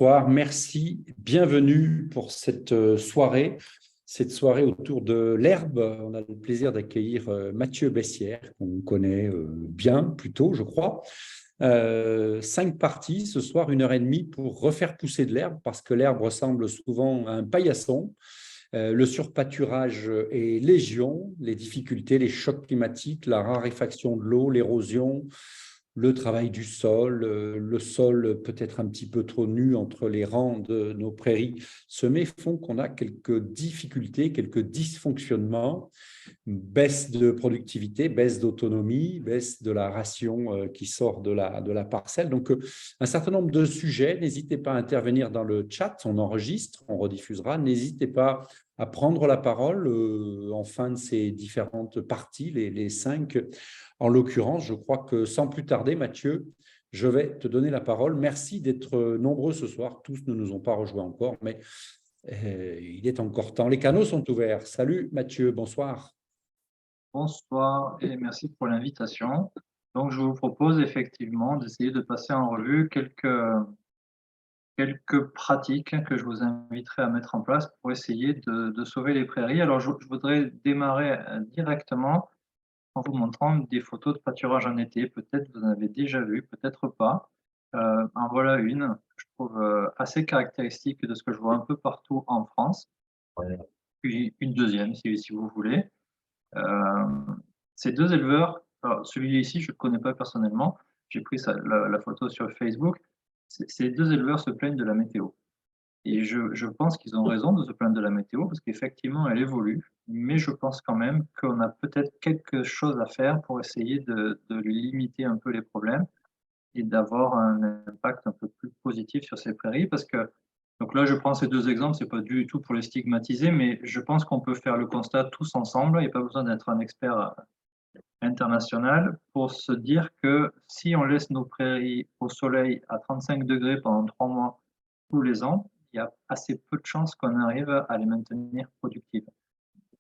bonsoir, merci, bienvenue pour cette soirée autour de l'herbe. On a le plaisir d'accueillir Mathieu Bessières, qu'on connaît bien, plutôt, je crois. 5 parties ce soir, 1 heure et demie pour refaire pousser de l'herbe, parce que l'herbe ressemble souvent à un paillasson. Le surpâturage est légion, les difficultés, les chocs climatiques, la raréfaction de l'eau, l'érosion, le travail du sol, le sol peut-être un petit peu trop nu entre les rangs de nos prairies semées font qu'on a quelques difficultés, quelques dysfonctionnements, baisse de productivité, baisse d'autonomie, baisse de la ration qui sort de la parcelle. Donc, un certain nombre de sujets. N'hésitez pas à intervenir dans le chat, on enregistre, on rediffusera. N'hésitez pas à prendre la parole en fin de ces différentes parties, les 5. En l'occurrence, je crois que sans plus tarder, Mathieu, je vais te donner la parole. Merci d'être nombreux ce soir. Tous ne nous ont pas rejoints encore, mais il est encore temps. Les canaux sont ouverts. Salut Mathieu, bonsoir. Bonsoir et merci pour l'invitation. Donc, je vous propose effectivement d'essayer de passer en revue quelques pratiques que je vous inviterai à mettre en place pour essayer de sauver les prairies. Alors, je voudrais démarrer directement en vous montrant des photos de pâturage en été. Peut-être vous en avez déjà vu, peut-être pas. En voilà une que je trouve assez caractéristique de ce que je vois un peu partout en France. Puis une deuxième, si vous voulez. Ces 2 éleveurs, alors celui ici, je ne le connais pas personnellement, j'ai pris la photo sur Facebook. Ces 2 éleveurs se plaignent de la météo et je pense qu'ils ont raison de se plaindre de la météo parce qu'effectivement, elle évolue, mais je pense quand même qu'on a peut-être quelque chose à faire pour essayer de limiter un peu les problèmes et d'avoir un impact un peu plus positif sur ces prairies parce que donc là, je prends ces 2 exemples, c'est pas du tout pour les stigmatiser, mais je pense qu'on peut faire le constat tous ensemble. Il n'y a pas besoin d'être un expert international pour se dire que si on laisse nos prairies au soleil à 35 degrés pendant 3 mois tous les ans, il y a assez peu de chances qu'on arrive à les maintenir productives.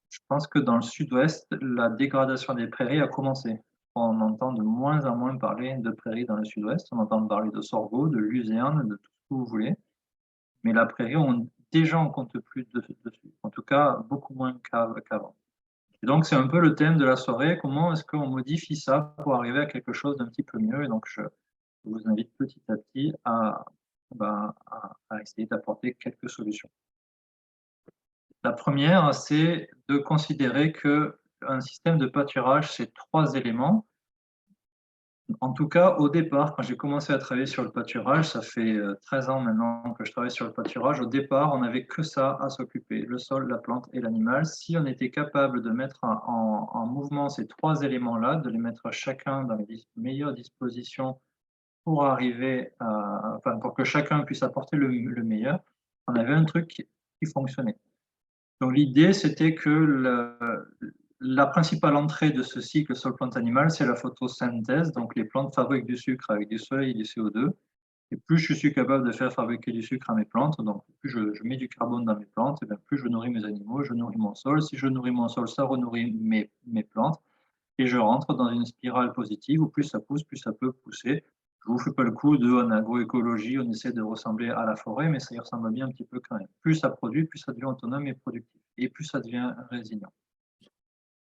Je pense que dans le sud-ouest, la dégradation des prairies a commencé. On entend de moins en moins parler de prairies dans le sud-ouest. On entend parler de sorgho, de luzerne, de tout ce que vous voulez. Mais la prairie, déjà, on compte plus dessus. En tout cas, beaucoup moins qu'avant. Et donc, c'est un peu le thème de la soirée. Comment est-ce qu'on modifie ça pour arriver à quelque chose d'un petit peu mieux? Et donc, je vous invite petit à petit à essayer d'apporter quelques solutions. La première, c'est de considérer qu'un système de pâturage, c'est 3 éléments. En tout cas, au départ, quand j'ai commencé à travailler sur le pâturage, ça fait 13 ans maintenant que je travaille sur le pâturage, au départ, on n'avait que ça à s'occuper, le sol, la plante et l'animal. Si on était capable de mettre en mouvement ces 3 éléments-là, de les mettre chacun dans les meilleures dispositions pour arriver pour que chacun puisse apporter le meilleur, on avait un truc qui fonctionnait. Donc l'idée, c'était que la principale entrée de ce cycle sol-plante-animal, c'est la photosynthèse. Donc les plantes fabriquent du sucre avec du soleil et du CO2. Et plus je suis capable de faire fabriquer du sucre à mes plantes, donc plus je mets du carbone dans mes plantes, et bien plus je nourris mes animaux, je nourris mon sol. Si je nourris mon sol, ça renourrit mes plantes. Et je rentre dans une spirale positive où plus ça pousse, plus ça peut pousser. Je ne vous fais pas le coup en agroécologie, on essaie de ressembler à la forêt, mais ça y ressemble bien un petit peu quand même. Plus ça produit, plus ça devient autonome et productif, et plus ça devient résilient.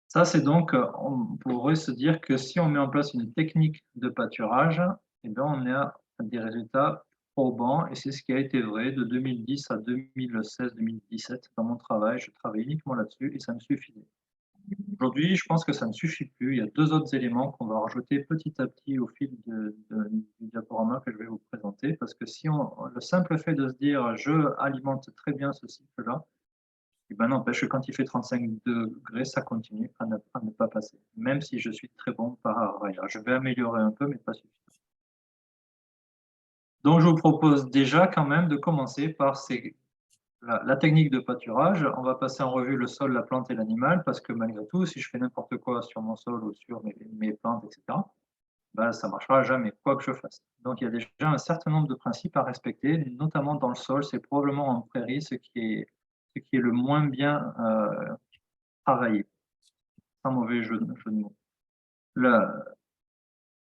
Ça, c'est donc, on pourrait se dire que si on met en place une technique de pâturage, eh bien, on a des résultats probants, et c'est ce qui a été vrai de 2010 à 2016-2017 dans mon travail. Je travaille uniquement là-dessus et ça me suffisait. Aujourd'hui, je pense que ça ne suffit plus. Il y a 2 autres éléments qu'on va rajouter petit à petit au fil du diaporama que je vais vous présenter, parce que si le simple fait de se dire je alimente très bien ce cycle-là, eh ben, n'empêche que quand il fait 35 degrés, ça continue à ne pas passer, même si je suis très bon par ailleurs. Je vais améliorer un peu, mais pas suffisant. Donc, je vous propose déjà quand même de commencer par la technique de pâturage. On va passer en revue le sol, la plante et l'animal, parce que malgré tout, si je fais n'importe quoi sur mon sol ou sur mes plantes, etc., ben, ça ne marchera jamais, quoi que je fasse. Donc, il y a déjà un certain nombre de principes à respecter, notamment dans le sol. C'est probablement en prairie ce qui est le moins bien travaillé, sans mauvais jeu de mots.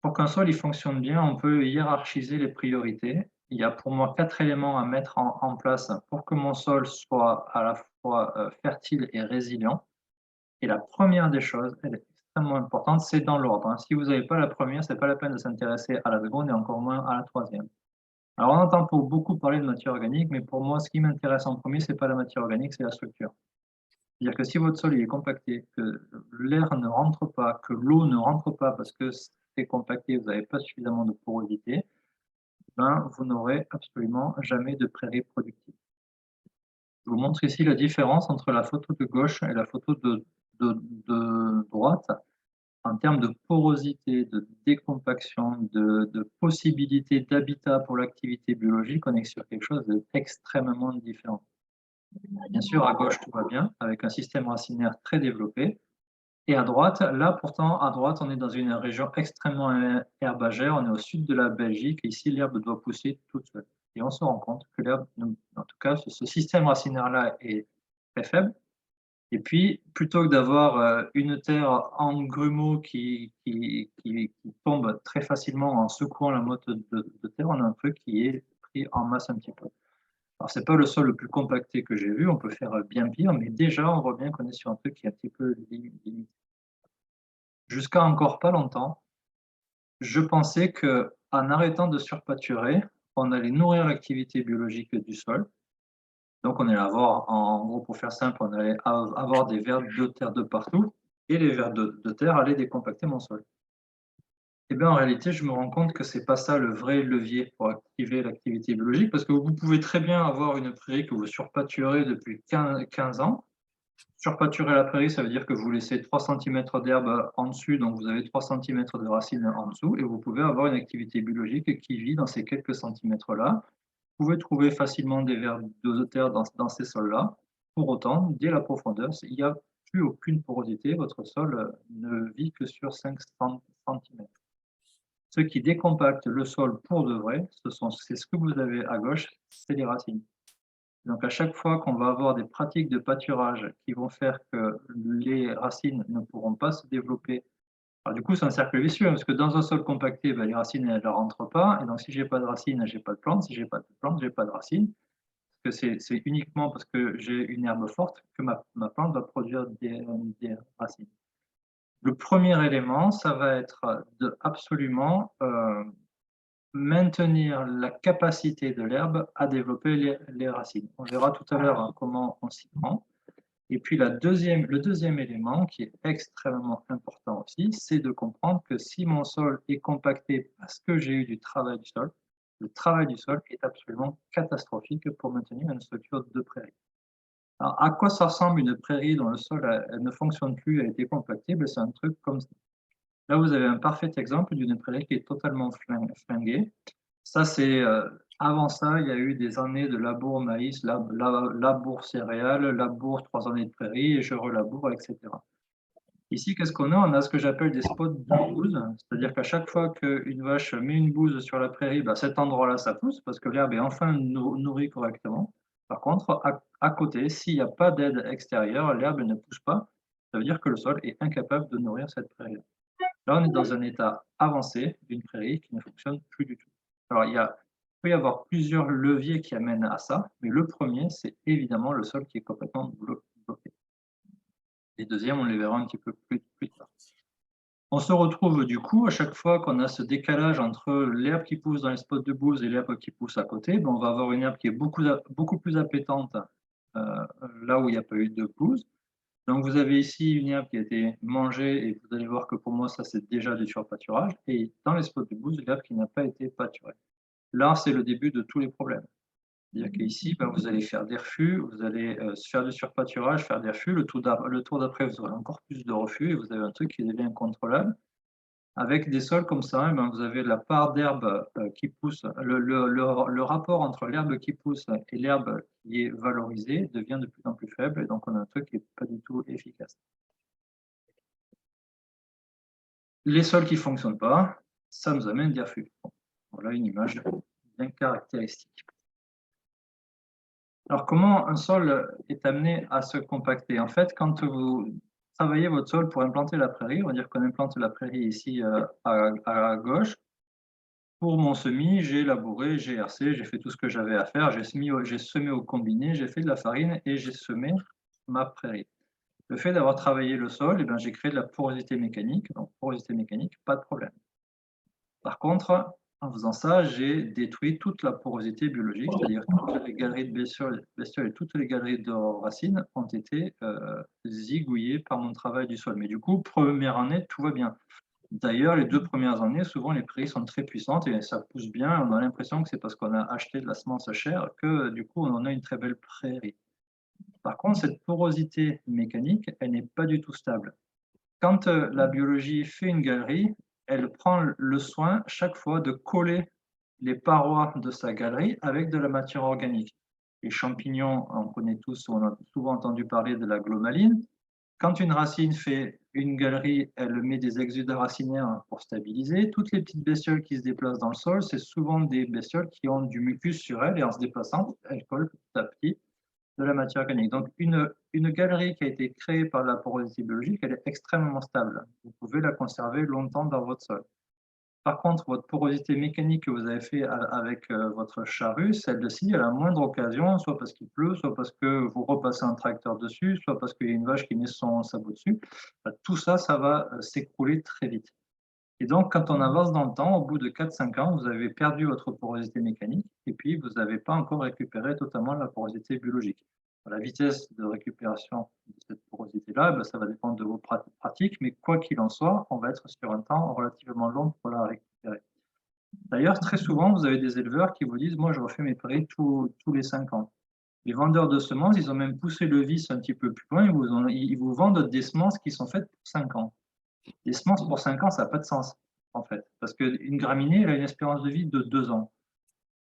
Pour qu'un sol il fonctionne bien, on peut hiérarchiser les priorités. il y a pour moi 4 éléments à mettre en place pour que mon sol soit à la fois fertile et résilient. Et la première des choses, elle est extrêmement importante, c'est dans l'ordre, hein. Si vous n'avez pas la première, c'est pas la peine de s'intéresser à la seconde et encore moins à la troisième. Alors, on entend beaucoup parler de matière organique, mais pour moi, ce qui m'intéresse en premier, c'est pas la matière organique, c'est la structure. C'est-à-dire que si votre sol il est compacté, que l'air ne rentre pas, que l'eau ne rentre pas parce que c'est compacté, vous n'avez pas suffisamment de porosité, ben, vous n'aurez absolument jamais de prairie productive. Je vous montre ici la différence entre la photo de gauche et la photo de droite. En termes de porosité, de décompaction, de possibilité d'habitat pour l'activité biologique, on est sur quelque chose d'extrêmement différent. Bien sûr, à gauche, tout va bien, avec un système racinaire très développé. Et à droite, là, pourtant, à droite, on est dans une région extrêmement herbagère. On est au sud de la Belgique. Et ici, l'herbe doit pousser toute seule. Et on se rend compte que l'herbe, en tout cas, ce système racinaire-là est très faible. Et puis, plutôt que d'avoir une terre en grumeaux qui tombe très facilement en secouant la motte de terre, on a un truc qui est pris en masse un petit peu. Alors, ce n'est pas le sol le plus compacté que j'ai vu, on peut faire bien pire, mais déjà, on voit bien qu'on est sur un truc qui est un petit peu limité. Jusqu'à encore pas longtemps, je pensais qu'en arrêtant de surpâturer, on allait nourrir l'activité biologique du sol. Donc, on allait avoir, en gros, pour faire simple, on allait avoir des vers de terre de partout et les vers de terre allaient décompacter mon sol. Et bien, en réalité, je me rends compte que ce n'est pas ça le vrai levier pour activer l'activité biologique parce que vous pouvez très bien avoir une prairie que vous surpâturez depuis 15 ans. Surpâturer la prairie, ça veut dire que vous laissez 3 cm d'herbe en dessus, donc vous avez 3 cm de racines en dessous et vous pouvez avoir une activité biologique qui vit dans ces quelques centimètres-là. Vous pouvez trouver facilement des vers de terre dans ces sols-là. Pour autant, dès la profondeur, il n'y a plus aucune porosité. Votre sol ne vit que sur 5 cm. Ce qui décompacte le sol pour de vrai, c'est ce que vous avez à gauche, c'est les racines. Donc à chaque fois qu'on va avoir des pratiques de pâturage qui vont faire que les racines ne pourront pas se développer. Alors du coup, c'est un cercle vicieux, parce que dans un sol compacté, ben, les racines ne rentrent pas. Et donc si je n'ai pas de racines, je n'ai pas de plantes. Si je n'ai pas de plantes, je n'ai pas de racines. Parce que c'est uniquement parce que j'ai une herbe forte que ma plante va produire des racines. Le premier élément, ça va être de absolument maintenir la capacité de l'herbe à développer les racines. On verra tout à l'heure comment on s'y prend. Et puis le deuxième élément qui est extrêmement important aussi, c'est de comprendre que si mon sol est compacté parce que j'ai eu du travail du sol, le travail du sol est absolument catastrophique pour maintenir une structure de prairie. Alors, à quoi ça ressemble une prairie dont le sol elle ne fonctionne plus, elle a été compactée? C'est un truc comme ça. Là, vous avez un parfait exemple d'une prairie qui est totalement flinguée. Ça, c'est avant ça, il y a eu des années de labour maïs, labour céréales, labour 3 années de prairie, et je relaboure, etc. Ici, qu'est-ce qu'on a? On a ce que j'appelle des spots de bouse, c'est-à-dire qu'à chaque fois qu'une vache met une bouse sur la prairie, bah, cet endroit-là, ça pousse parce que l'herbe est enfin nourrie correctement. Par contre, à côté, s'il n'y a pas d'aide extérieure, l'herbe ne pousse pas. Ça veut dire que le sol est incapable de nourrir cette prairie. Là, on est dans un état avancé d'une prairie qui ne fonctionne plus du tout. Alors, il peut y avoir plusieurs leviers qui amènent à ça, mais le premier, c'est évidemment le sol qui est complètement bloqué. Les deuxièmes, on les verra un petit peu plus tard. On se retrouve du coup, à chaque fois qu'on a ce décalage entre l'herbe qui pousse dans les spots de bouse et l'herbe qui pousse à côté, on va avoir une herbe qui est beaucoup plus appétante là où il n'y a pas eu de bouse. Donc vous avez ici une herbe qui a été mangée et vous allez voir que pour moi ça c'est déjà du surpâturage et dans les spots de bouse, l'herbe qui n'a pas été pâturée. Là c'est le début de tous les problèmes. C'est-à-dire qu'ici vous allez faire des refus, vous allez faire du surpâturage, faire des refus, le tour d'après vous aurez encore plus de refus et vous avez un truc qui devient incontrôlable. Avec des sols comme ça, vous avez la part d'herbe qui pousse, le rapport entre l'herbe qui pousse et l'herbe qui est valorisée devient de plus en plus faible et donc on a un truc qui n'est pas du tout efficace. Les sols qui ne fonctionnent pas, ça nous amène des refus. Voilà une image bien caractéristique. Alors comment un sol est amené à se compacter? En fait, quand vous travaillez votre sol pour implanter la prairie, on va dire qu'on implante la prairie ici à gauche, pour mon semis, j'ai labouré, j'ai hercé, j'ai fait tout ce que j'avais à faire, j'ai semé au combiné, j'ai fait de la farine et j'ai semé ma prairie. Le fait d'avoir travaillé le sol, eh ben, j'ai créé de la porosité mécanique. Donc, porosité mécanique, pas de problème. Par contre, en faisant ça, j'ai détruit toute la porosité biologique, c'est-à-dire toutes les galeries de bestioles et toutes les galeries de racines ont été zigouillées par mon travail du sol. Mais du coup, première année, tout va bien. D'ailleurs, les 2 premières années, souvent les prairies sont très puissantes et ça pousse bien. On a l'impression que c'est parce qu'on a acheté de la semence chère que du coup, on en a une très belle prairie. Par contre, cette porosité mécanique, elle n'est pas du tout stable. Quand la biologie fait une galerie, elle prend le soin chaque fois de coller les parois de sa galerie avec de la matière organique. Les champignons, on connaît tous, on a souvent entendu parler de la glomaline. Quand une racine fait une galerie, elle met des exudats racinaires pour stabiliser. Toutes les petites bestioles qui se déplacent dans le sol, c'est souvent des bestioles qui ont du mucus sur elles et en se déplaçant, elles collent petit à petit de la matière organique. Donc, une galerie qui a été créée par la porosité biologique, elle est extrêmement stable. Vous pouvez la conserver longtemps dans votre sol. Par contre, votre porosité mécanique que vous avez fait avec votre charrue, celle-ci, à la moindre occasion, soit parce qu'il pleut, soit parce que vous repassez un tracteur dessus, soit parce qu'il y a une vache qui met son sabot dessus, tout ça, ça va s'écrouler très vite. Et donc, quand on avance dans le temps, au bout de 4-5 ans, vous avez perdu votre porosité mécanique et puis vous n'avez pas encore récupéré totalement la porosité biologique. La vitesse de récupération de cette porosité-là, ça va dépendre de vos pratiques, mais quoi qu'il en soit, on va être sur un temps relativement long pour la récupérer. D'ailleurs, très souvent, vous avez des éleveurs qui vous disent « moi, je refais mes prairies tous les 5 ans ». Les vendeurs de semences, ils ont même poussé le vice un petit peu plus loin, ils vous vendent des semences qui sont faites pour 5 ans. Les semences pour 5 ans, ça n'a pas de sens, en fait, parce qu'une graminée, elle a une espérance de vie de 2 ans.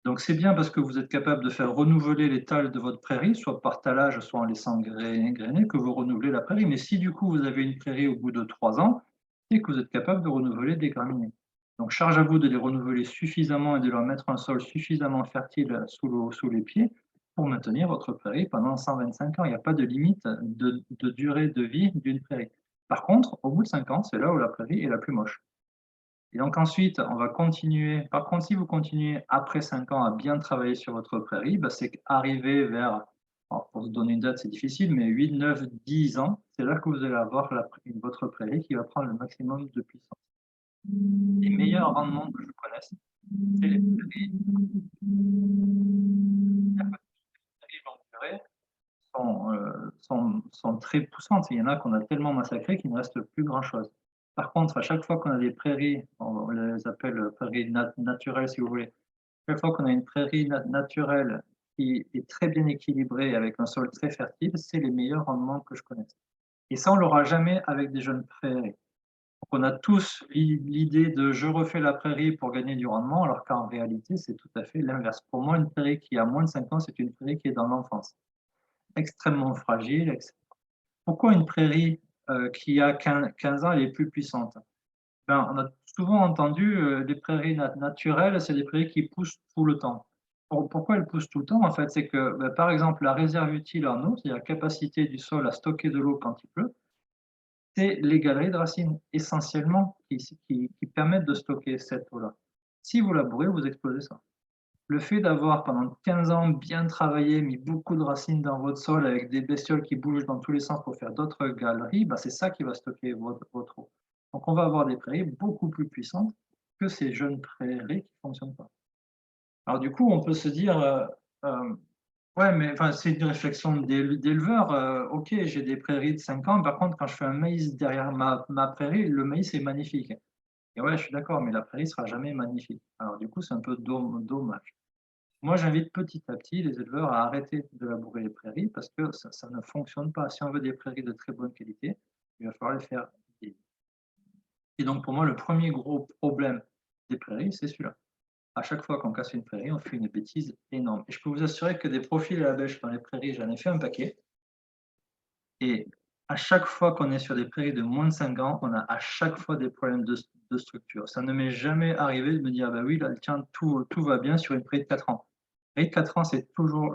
Donc c'est bien parce que vous êtes capable de faire renouveler les talles de votre prairie, soit par talage, soit en laissant grainer, que vous renouvelez la prairie. Mais si du coup vous avez une prairie au bout de 3 ans, c'est que vous êtes capable de renouveler des graminées. Donc charge à vous de les renouveler suffisamment et de leur mettre un sol suffisamment fertile sous les pieds pour maintenir votre prairie pendant 125 ans. Il n'y a pas de limite de durée de vie d'une prairie. Par contre, au bout de 5 ans, c'est là où la prairie est la plus moche. Et donc ensuite, on va continuer. Par contre, si vous continuez après 5 ans à bien travailler sur votre prairie, c'est qu'arriver vers, alors pour se donner une date, c'est difficile, mais 8, 9, 10 ans, c'est là que vous allez avoir votre prairie qui va prendre le maximum de puissance. Les meilleurs rendements que je connaisse, c'est les prairies longue durée sont très poussantes. Il y en a qu'on a tellement massacrées qu'il ne reste plus grand-chose. Par contre, à chaque fois qu'on a des prairies, on les appelle prairies naturelles si vous voulez, chaque fois qu'on a une prairie naturelle qui est très bien équilibrée avec un sol très fertile, c'est les meilleurs rendements que je connaisse. Et ça, on ne l'aura jamais avec des jeunes prairies. Donc, on a tous l'idée de je refais la prairie pour gagner du rendement, alors qu'en réalité, c'est tout à fait l'inverse. Pour moi, une prairie qui a moins de 5 ans, c'est une prairie qui est dans l'enfance, extrêmement fragile. Pourquoi une prairie qui a 15 ans, elle est plus puissante? On a souvent entendu les prairies naturelles, c'est des prairies qui poussent tout le temps. Pourquoi elles poussent tout le temps? En fait, c'est que, par exemple, la réserve utile en eau, c'est-à-dire la capacité du sol à stocker de l'eau quand il pleut, c'est les galeries de racines, essentiellement, qui permettent de stocker cette eau-là. Si vous labourez, vous explosez ça. Le fait d'avoir pendant 15 ans bien travaillé, mis beaucoup de racines dans votre sol avec des bestioles qui bougent dans tous les sens pour faire d'autres galeries, c'est ça qui va stocker votre eau. Donc on va avoir des prairies beaucoup plus puissantes que ces jeunes prairies qui ne fonctionnent pas. Alors du coup, on peut se dire, ouais, mais c'est une réflexion d'éleveur. Ok, j'ai des prairies de 5 ans, par contre, quand je fais un maïs derrière ma prairie, le maïs est magnifique. Et ouais, je suis d'accord, mais la prairie ne sera jamais magnifique. Alors du coup, c'est un peu dommage. Moi, j'invite petit à petit les éleveurs à arrêter de labourer les prairies parce que ça ne fonctionne pas. Si on veut des prairies de très bonne qualité, il va falloir les faire vieillir. Et donc, pour moi, le premier gros problème des prairies, c'est celui-là. À chaque fois qu'on casse une prairie, on fait une bêtise énorme. Et je peux vous assurer que des profils à la bêche dans les prairies, j'en ai fait un paquet. Et à chaque fois qu'on est sur des prairies de moins de 5 ans, on a à chaque fois des problèmes de structure. Ça ne m'est jamais arrivé de me dire, bah oui, là, tiens, tout va bien sur une prairie de 4 ans. Prairie de 4 ans, c'est toujours,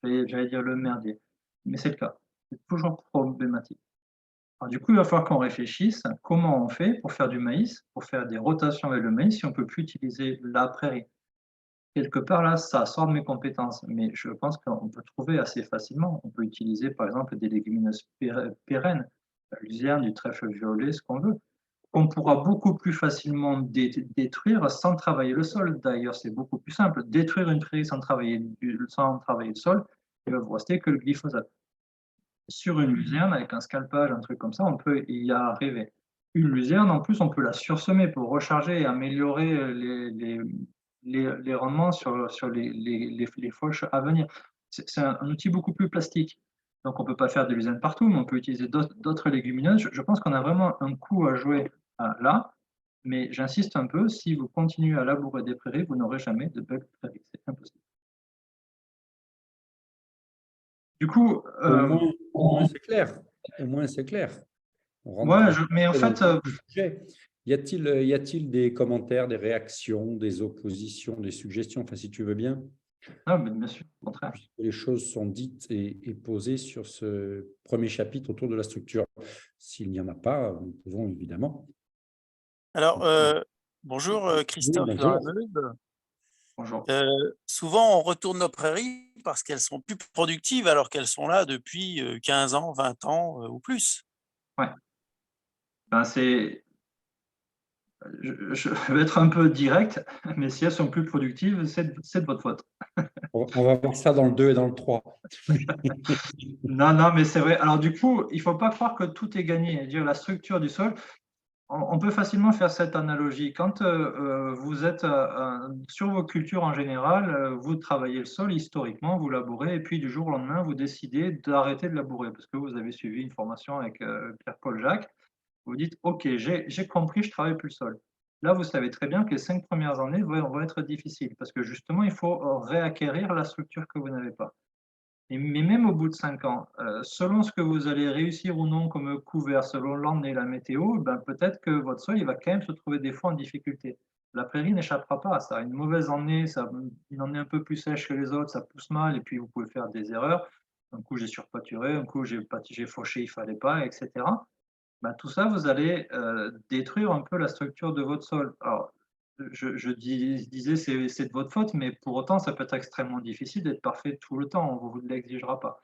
j'allais dire le merdier, mais c'est le cas. C'est toujours problématique. Alors, du coup, il va falloir qu'on réfléchisse à comment on fait pour faire du maïs, pour faire des rotations avec le maïs, si on ne peut plus utiliser la prairie. Quelque part, là, ça sort de mes compétences, mais je pense qu'on peut trouver assez facilement. On peut utiliser, par exemple, des légumineuses pérennes, la luzerne, du trèfle violet, ce qu'on veut, qu'on pourra beaucoup plus facilement détruire sans travailler le sol. D'ailleurs, c'est beaucoup plus simple. Détruire une prairie sans travailler le sol, il va vous rester que le glyphosate. Sur une luzerne, avec un scalpage, un truc comme ça, on peut y arriver. Une luzerne, en plus, on peut la sursemer pour recharger et améliorer les rendements sur les fauches à venir. C'est un outil beaucoup plus plastique. Donc, on ne peut pas faire de luzerne partout, mais on peut utiliser d'autres légumineuses. Je pense qu'on a vraiment un coup à jouer là, mais j'insiste un peu, si vous continuez à labourer des prairies, vous n'aurez jamais de belles prairies. C'est impossible. Du coup, Au moins c'est clair. Au moins, c'est clair. On rentre ouais, un mais en peu dans le fait, vif du sujet. Y a-t-il des commentaires, des réactions, des oppositions, des suggestions, enfin, si tu veux bien, non, mais bien sûr, au contraire. puisque les choses sont dites et posées sur ce premier chapitre autour de la structure. S'il n'y en a pas, nous pouvons évidemment. Alors, bonjour Oui, Christophe dans la bonjour. Meuse. Bonjour. Souvent, on retourne nos prairies parce qu'elles sont plus productives alors qu'elles sont là depuis 15 ans, 20 ans ou plus. Ouais. Ben, je vais être un peu direct, mais si elles sont plus productives, c'est de votre faute. On va voir ça dans le 2 et dans le 3. Non, non, mais c'est vrai. Alors du coup, il ne faut pas croire que tout est gagné. Dire la structure du sol, on peut facilement faire cette analogie. Quand vous êtes sur vos cultures en général, vous travaillez le sol historiquement, vous labourez, et puis du jour au lendemain, vous décidez d'arrêter de labourer parce que vous avez suivi une formation avec Pierre-Paul Jacques. Vous dites, OK, j'ai compris, je ne travaille plus le sol. Là, vous savez très bien que les 5 premières années vont être difficiles parce que justement, il faut réacquérir la structure que vous n'avez pas. Mais même au bout de 5 ans, selon ce que vous allez réussir ou non comme couvert, selon l'année, la météo, ben, peut-être que votre sol il va quand même se trouver des fois en difficulté. La prairie n'échappera pas à ça. Une mauvaise année, une année un peu plus sèche que les autres, ça pousse mal et puis vous pouvez faire des erreurs. Un coup, j'ai surpâturé, un coup, j'ai fauché, il ne fallait pas, etc. Bah, tout ça, vous allez détruire un peu la structure de votre sol. Alors, je disais c'est de votre faute, mais pour autant, ça peut être extrêmement difficile d'être parfait tout le temps. On ne vous l'exigera pas.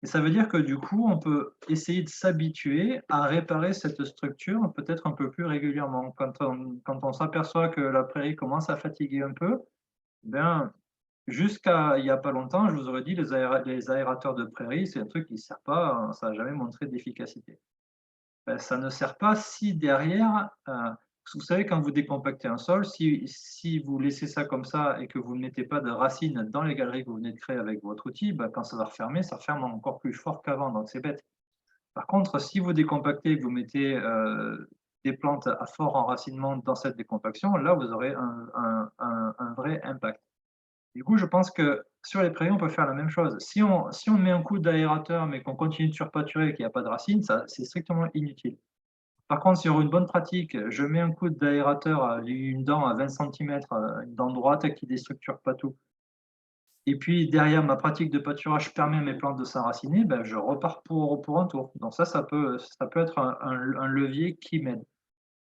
Et ça veut dire que du coup, on peut essayer de s'habituer à réparer cette structure peut-être un peu plus régulièrement. Quand on s'aperçoit que la prairie commence à fatiguer un peu, ben, jusqu'à il n'y a pas longtemps, je vous aurais dit les aérateurs de prairie, c'est un truc qui ne sert pas, ça n'a jamais montré d'efficacité. Ça ne sert pas si derrière, vous savez, quand vous décompactez un sol, si vous laissez ça comme ça et que vous ne mettez pas de racines dans les galeries que vous venez de créer avec votre outil, bah, quand ça va refermer, ça referme encore plus fort qu'avant, donc c'est bête. Par contre, si vous décompactez et que vous mettez des plantes à fort enracinement dans cette décompaction, là, vous aurez un vrai impact. Du coup, je pense que sur les prairies, on peut faire la même chose. Si on met un coup d'aérateur, mais qu'on continue de surpâturer et qu'il n'y a pas de racines, c'est strictement inutile. Par contre, sur une bonne pratique, je mets un coup d'aérateur à une dent à 20 centimètres, une dent droite qui déstructure pas tout. Et puis derrière, ma pratique de pâturage permet à mes plantes de s'enraciner, ben, je repars pour un tour. Donc ça peut être un levier qui m'aide.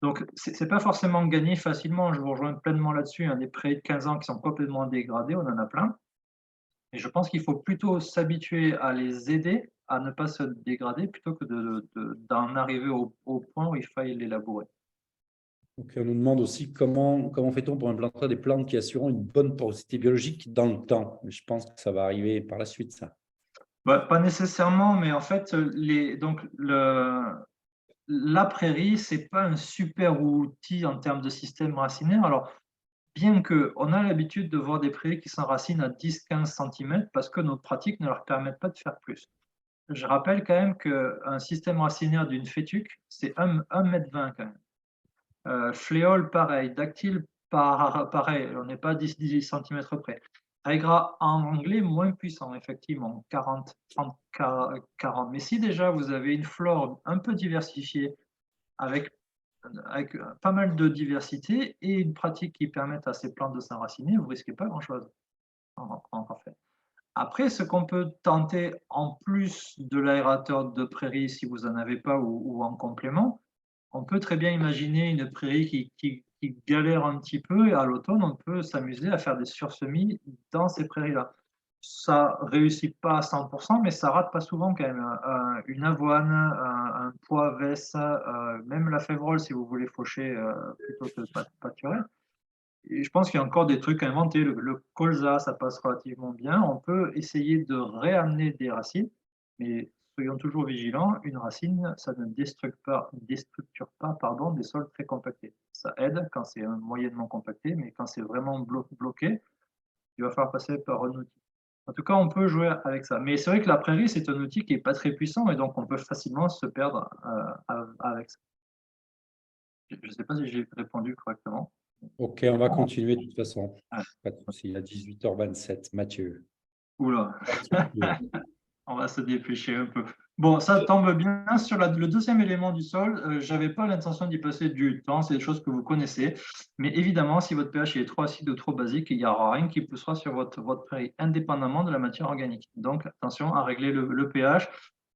Donc, c'est pas forcément gagné facilement. Je vous rejoins pleinement là-dessus, hein. Des prairies de 15 ans qui sont complètement dégradées, on en a plein. Et je pense qu'il faut plutôt s'habituer à les aider à ne pas se dégrader plutôt que d'en arriver au point où il faille les labourer. Donc, on nous demande aussi comment fait-on pour implanter des plantes qui assurent une bonne porosité biologique dans le temps. Mais je pense que ça va arriver par la suite, ça. Bah, pas nécessairement, mais en fait, la prairie, c'est pas un super outil en termes de système racinaire. Alors, bien qu'on a l'habitude de voir des prairies qui s'enracinent à 10-15 cm parce que nos pratiques ne leur permettent pas de faire plus. Je rappelle quand même qu'un système racinaire d'une fétuque, c'est 1,20 m quand même. Fléole, pareil. Dactyle, pareil. On n'est pas 10 cm près. Aigra en anglais, moins puissant, effectivement, 40, 30, 40. Mais si déjà vous avez une flore un peu diversifiée, avec, avec pas mal de diversité et une pratique qui permette à ces plantes de s'enraciner, vous ne risquez pas grand-chose en fait. Après, ce qu'on peut tenter en plus de l'aérateur de prairie, si vous n'en avez pas ou en complément, on peut très bien imaginer une prairie qui galère un petit peu et à l'automne, on peut s'amuser à faire des sursemis dans ces prairies-là. Ça réussit pas à 100%, mais ça rate pas souvent quand même. Une avoine, un pois vesse, même la févrole si vous voulez faucher plutôt que pâturer. Et je pense qu'il y a encore des trucs à inventer. Le colza, ça passe relativement bien. On peut essayer de réamener des racines, mais soyons toujours vigilants. Une racine, ça ne déstructure pas pardon, des sols très compactés. Ça aide quand c'est moyennement compacté, mais quand c'est vraiment bloqué, il va falloir passer par un outil. En tout cas, on peut jouer avec ça. Mais c'est vrai que la prairie, c'est un outil qui n'est pas très puissant et donc on peut facilement se perdre avec ça. Je ne sais pas si j'ai répondu correctement. Ok, on va continuer de toute façon. Ah, Pas de souci, à 18h27, Mathieu. oula. Ouais. On va se dépêcher un peu. Bon, ça tombe bien. Sur le deuxième élément du sol, je n'avais pas l'intention d'y passer du temps. C'est des choses que vous connaissez. Mais évidemment, si votre pH est trop acide ou trop basique, il n'y aura rien qui poussera sur votre prairie, indépendamment de la matière organique. Donc, attention à régler le pH.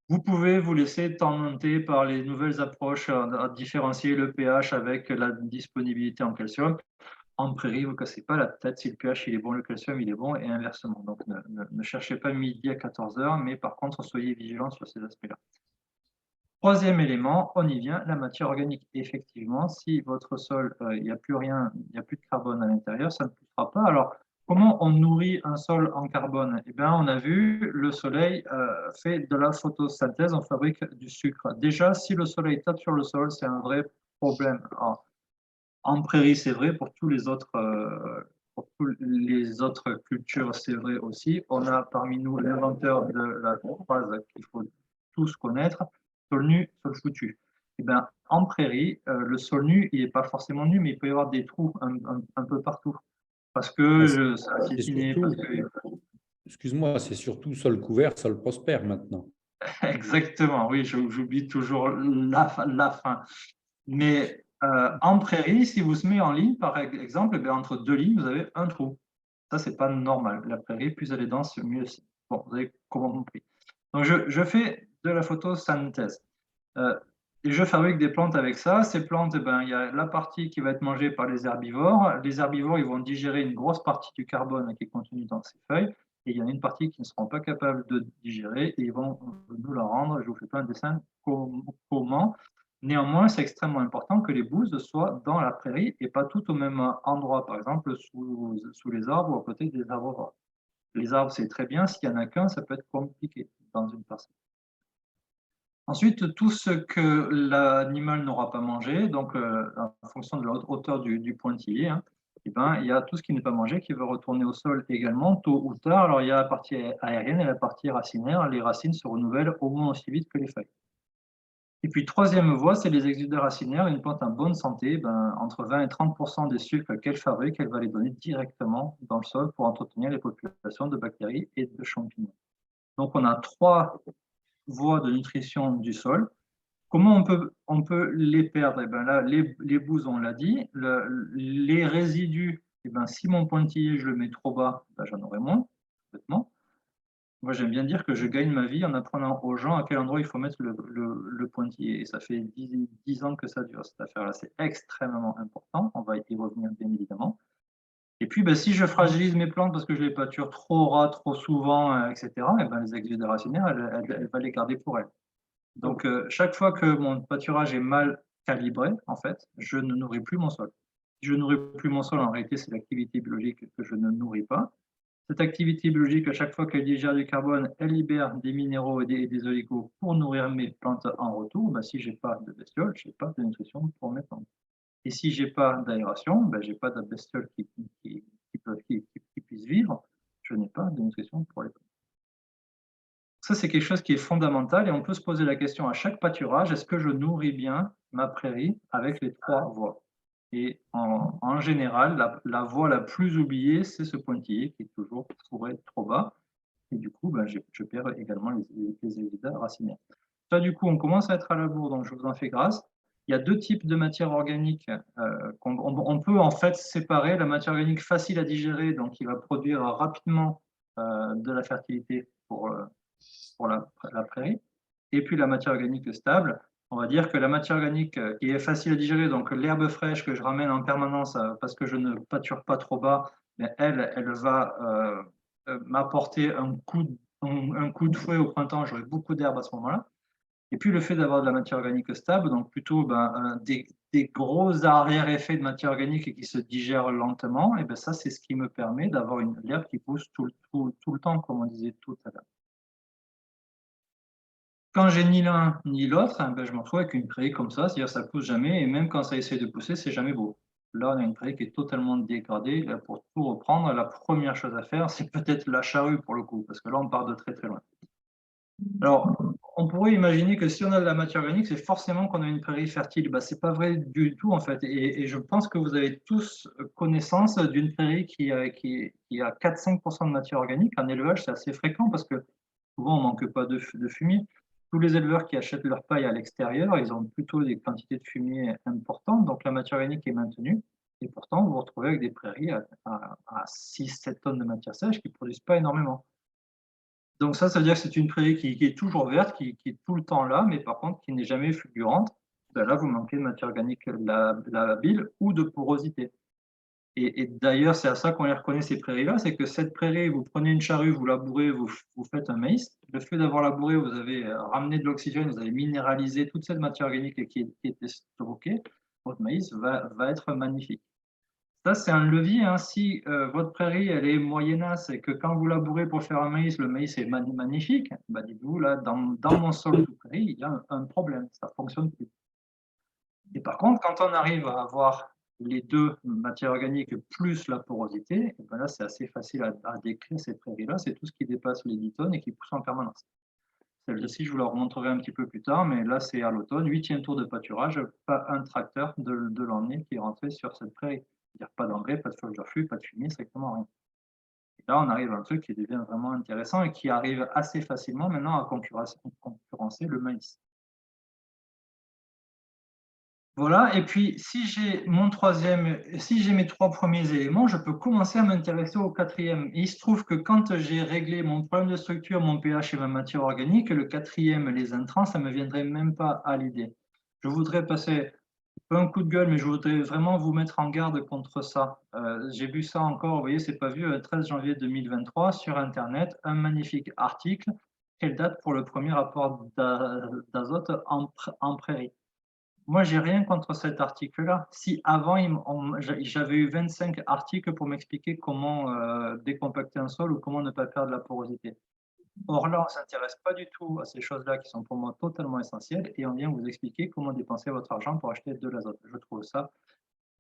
Vous pouvez vous laisser tenter par les nouvelles approches à différencier le pH avec la disponibilité en calcium. En prairie, vous ne cassez pas la tête. Si le pH il est bon, le calcium il est bon et inversement. Donc, ne cherchez pas midi à 14h, mais par contre, soyez vigilants sur ces aspects-là. Troisième élément, on y vient, la matière organique. Effectivement, si votre sol, il n'y a plus rien, il n'y a plus de carbone à l'intérieur, ça ne poussera pas. Alors, comment on nourrit un sol en carbone? Eh bien, on a vu, le soleil fait de la photosynthèse, on fabrique du sucre. Déjà, si le soleil tape sur le sol, c'est un vrai problème. Alors, en prairie, c'est vrai, pour tous les autres cultures, c'est vrai aussi. On a parmi nous l'inventeur de la phrase qu'il faut tous connaître, sol nu, sol foutu. Eh bien, en prairie, le sol nu, il n'est pas forcément nu, mais il peut y avoir des trous un peu partout. Parce que ça a C'est piétiné, surtout, parce que... excuse-moi, c'est surtout sol couvert, sol prospère maintenant. Exactement, oui, j'oublie toujours la fin. Mais en prairie, si vous se mettez en ligne, par exemple, eh entre deux lignes, vous avez un trou. Ça, c'est pas normal. La prairie, plus elle est dense, mieux c'est. Bon, vous avez compris. Donc, je fais de la photosynthèse. Et je fabrique des plantes avec ça. Ces plantes, il y a la partie qui va être mangée par les herbivores. Les herbivores, ils vont digérer une grosse partie du carbone qui est contenu dans ces feuilles. Et il y en a une partie qui ne seront pas capables de digérer et ils vont nous la rendre. Je vous fais pas un dessin comment. Néanmoins, c'est extrêmement important que les bouses soient dans la prairie et pas toutes au même endroit, par exemple sous les arbres ou à côté des arbres. Les arbres, c'est très bien. S'il n'y en a qu'un, ça peut être compliqué dans une parcelle. Ensuite, tout ce que l'animal n'aura pas mangé, donc en fonction de la hauteur du pointillé, hein, il y a tout ce qui n'est pas mangé qui va retourner au sol également, tôt ou tard. Alors, il y a la partie aérienne et la partie racinaire. Les racines se renouvellent au moins aussi vite que les feuilles. Et puis, troisième voie, c'est les exudats racinaires. Une plante en bonne santé, entre 20 et 30% des sucres qu'elle fabrique, elle va les donner directement dans le sol pour entretenir les populations de bactéries et de champignons. Donc, on a trois voies de nutrition du sol. Comment on peut les perdre? Là, les bouses, on l'a dit. Les résidus, si mon pointillé, je le mets trop bas, j'en aurai moins, complètement. Moi, j'aime bien dire que je gagne ma vie en apprenant aux gens à quel endroit il faut mettre le pointillé. Et ça fait 10 ans que ça dure, cette affaire-là. C'est extrêmement important. On va y revenir, bien évidemment. Et puis, si je fragilise mes plantes parce que je les pâture trop ras, trop souvent, etc., les exudats racinaires, elle va les garder pour elle. Donc, chaque fois que mon pâturage est mal calibré, en fait, je ne nourris plus mon sol. Si je ne nourris plus mon sol, en réalité, c'est l'activité biologique que je ne nourris pas. Cette activité biologique, à chaque fois qu'elle digère du carbone, elle libère des minéraux et des oligos pour nourrir mes plantes en retour. Si je n'ai pas de bestioles, je n'ai pas de nutrition pour mes plantes. Et si je n'ai pas d'aération, je n'ai pas de bestioles qui puissent vivre, je n'ai pas de nutrition pour les plantes. Ça, c'est quelque chose qui est fondamental et on peut se poser la question à chaque pâturage, est-ce que je nourris bien ma prairie avec les trois voies? Et en général, la voie la plus oubliée, c'est ce pointillé qui est toujours fourré trop bas. Et du coup, je perds également les exudats racinaires. Ça, du coup, on commence à être à la bourre, donc je vous en fais grâce. Il y a deux types de matière organique qu'on peut en fait séparer. La matière organique facile à digérer, donc qui va produire rapidement de la fertilité pour la prairie. Et puis la matière organique stable, on va dire que la matière organique qui est facile à digérer, donc l'herbe fraîche que je ramène en permanence parce que je ne pâture pas trop bas, mais elle va m'apporter un coup de fouet au printemps, j'aurai beaucoup d'herbe à ce moment-là. Et puis le fait d'avoir de la matière organique stable, donc plutôt des gros arrière-effets de matière organique qui se digèrent lentement, et bien ça c'est ce qui me permet d'avoir une herbe qui pousse tout le temps, comme on disait tout à l'heure. Quand j'ai ni l'un ni l'autre, ben, je me retrouve avec une prairie comme ça, c'est-à-dire ça pousse jamais, et même quand ça essaie de pousser, c'est jamais beau. Là, on a une prairie qui est totalement dégradée. Là, pour tout reprendre, la première chose à faire, c'est peut-être la charrue pour le coup, parce que là, on part de très très loin. Alors, on pourrait imaginer que si on a de la matière organique, c'est forcément qu'on a une prairie fertile. Ben, ce n'est pas vrai du tout, en fait. Et je pense que vous avez tous connaissance d'une prairie qui a 4-5% de matière organique. En élevage, c'est assez fréquent parce que souvent, on ne manque pas de fumier. Tous les éleveurs qui achètent leur paille à l'extérieur, ils ont plutôt des quantités de fumier importantes, donc la matière organique est maintenue. Et pourtant, vous vous retrouvez avec des prairies à 6-7 tonnes de matière sèche qui ne produisent pas énormément. Donc ça veut dire que c'est une prairie qui est toujours verte, qui est tout le temps là, mais par contre qui n'est jamais fulgurante. Ben là, vous manquez de matière organique labile ou de porosité. Et d'ailleurs, c'est à ça qu'on les reconnaît, ces prairies-là, c'est que cette prairie, vous prenez une charrue, vous labourez, vous faites un maïs. Le fait d'avoir labouré, vous avez ramené de l'oxygène, vous avez minéralisé toute cette matière organique qui était stockée, votre maïs va être magnifique. Ça, c'est un levier. Hein. Si votre prairie, elle est moyennasse et que quand vous labourez pour faire un maïs, le maïs est magnifique, bah, dites-vous, là, dans mon sol de prairie, il y a un problème, ça ne fonctionne plus. Et par contre, quand on arrive à avoir les deux matières organiques plus la porosité, et ben là, c'est assez facile à décrire ces prairies-là. C'est tout ce qui dépasse les 10 tonnes et qui pousse en permanence. Celle-ci, je vous la remontrerai un petit peu plus tard, mais là, c'est à l'automne, 8e tour de pâturage, pas un tracteur de l'année qui est rentré sur cette prairie. C'est-à-dire pas d'engrais, pas de feuilles de reflux, pas de fumier, strictement rien. Et là, on arrive à un truc qui devient vraiment intéressant et qui arrive assez facilement maintenant à concurrencer le maïs. Voilà, et puis si j'ai mes 3 premiers éléments, je peux commencer à m'intéresser au 4e. Et il se trouve que quand j'ai réglé mon problème de structure, mon pH et ma matière organique, le 4e, les intrants, ça ne me viendrait même pas à l'idée. Je voudrais passer pas un coup de gueule, mais je voudrais vraiment vous mettre en garde contre ça. J'ai vu ça encore, vous voyez, c'est pas vu, 13 janvier 2023 sur Internet, un magnifique article. Quelle date pour le premier rapport d'azote en prairie? Moi, j'ai rien contre cet article-là. Si avant, j'avais eu 25 articles pour m'expliquer comment décompacter un sol ou comment ne pas perdre la porosité. Or là, on ne s'intéresse pas du tout à ces choses-là qui sont pour moi totalement essentielles et on vient vous expliquer comment dépenser votre argent pour acheter de l'azote. Je trouve ça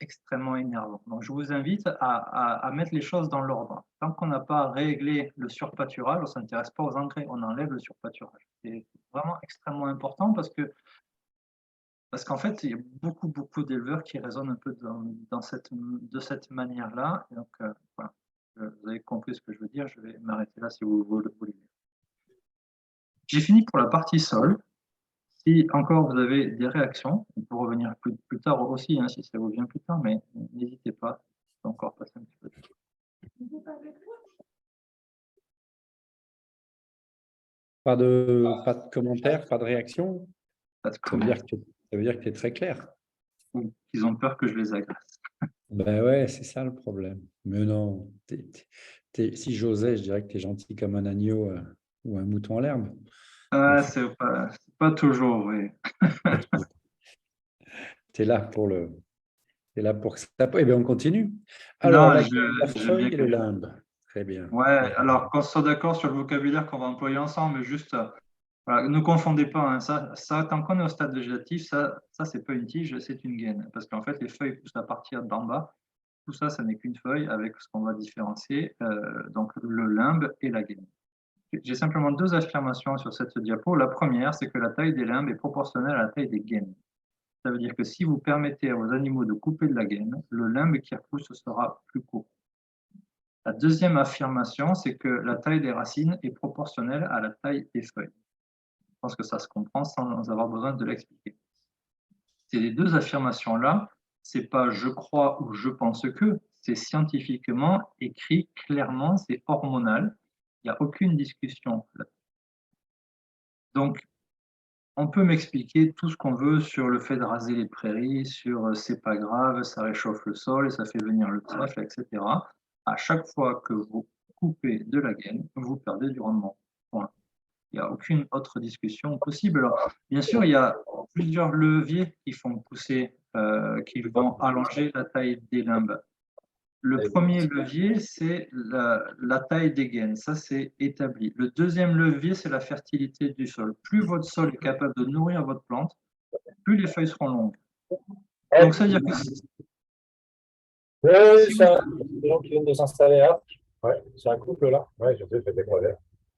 extrêmement énervant. Donc, je vous invite à mettre les choses dans l'ordre. Tant qu'on n'a pas réglé le surpâturage, on ne s'intéresse pas aux engrais, on enlève le surpâturage. C'est vraiment extrêmement important parce qu'en fait, il y a beaucoup d'éleveurs qui raisonnent un peu de cette manière-là. Donc, voilà. Vous avez compris ce que je veux dire. Je vais m'arrêter là si vous voulez. J'ai fini pour la partie sol. Si encore vous avez des réactions, on peut revenir plus tard aussi, hein, si ça vous vient plus tard, mais n'hésitez pas. Je peux encore passer un petit peu de temps. Pas de commentaires, pas de réaction. Pas de Ça veut dire que tu es très clair. Ils ont peur que je les agace. Ben ouais, c'est ça le problème. Mais non, si j'osais, je dirais que tu es gentil comme un agneau ou un mouton à l'herbe. C'est pas toujours, oui. Tu es là pour que ça. Eh bien, on continue. Alors, Non, la j'aime bien feuille et le limbe. Très bien. Ouais, alors qu'on soit d'accord sur le vocabulaire qu'on va employer ensemble, mais juste, voilà, ne confondez pas, hein, ça, tant qu'on est au stade végétatif, ça c'est pas une tige, c'est une gaine. Parce qu'en fait, les feuilles poussent à partir d'en bas. Tout ça, ça n'est qu'une feuille avec ce qu'on va différencier, donc le limbe et la gaine. J'ai simplement deux affirmations sur cette diapo. La première, c'est que la taille des limbes est proportionnelle à la taille des gaines. Ça veut dire que si vous permettez à vos animaux de couper de la gaine, le limbe qui repousse sera plus court. La deuxième affirmation, c'est que la taille des racines est proportionnelle à la taille des feuilles. Je pense que ça se comprend sans avoir besoin de l'expliquer. Ces deux affirmations-là, c'est pas je crois ou je pense que, c'est scientifiquement écrit clairement, c'est hormonal. Il n'y a aucune discussion. Donc, on peut m'expliquer tout ce qu'on veut sur le fait de raser les prairies, sur c'est pas grave, ça réchauffe le sol et ça fait venir le trèfle, etc. À chaque fois que vous coupez de la gaine, vous perdez du rendement. Point. Il n'y a aucune autre discussion possible. Alors, bien sûr, il y a plusieurs leviers qui font pousser, qui vont allonger la taille des limbes. Le premier levier, c'est la taille des gaines. Ça, c'est établi. Le deuxième levier, c'est la fertilité du sol. Plus votre sol est capable de nourrir votre plante, plus les feuilles seront longues. Donc, ça veut dire que Oui, c'est des gens qui viennent de s'installer là. Ouais, c'est un couple là. Ouais, je sais, c'est des problèmes.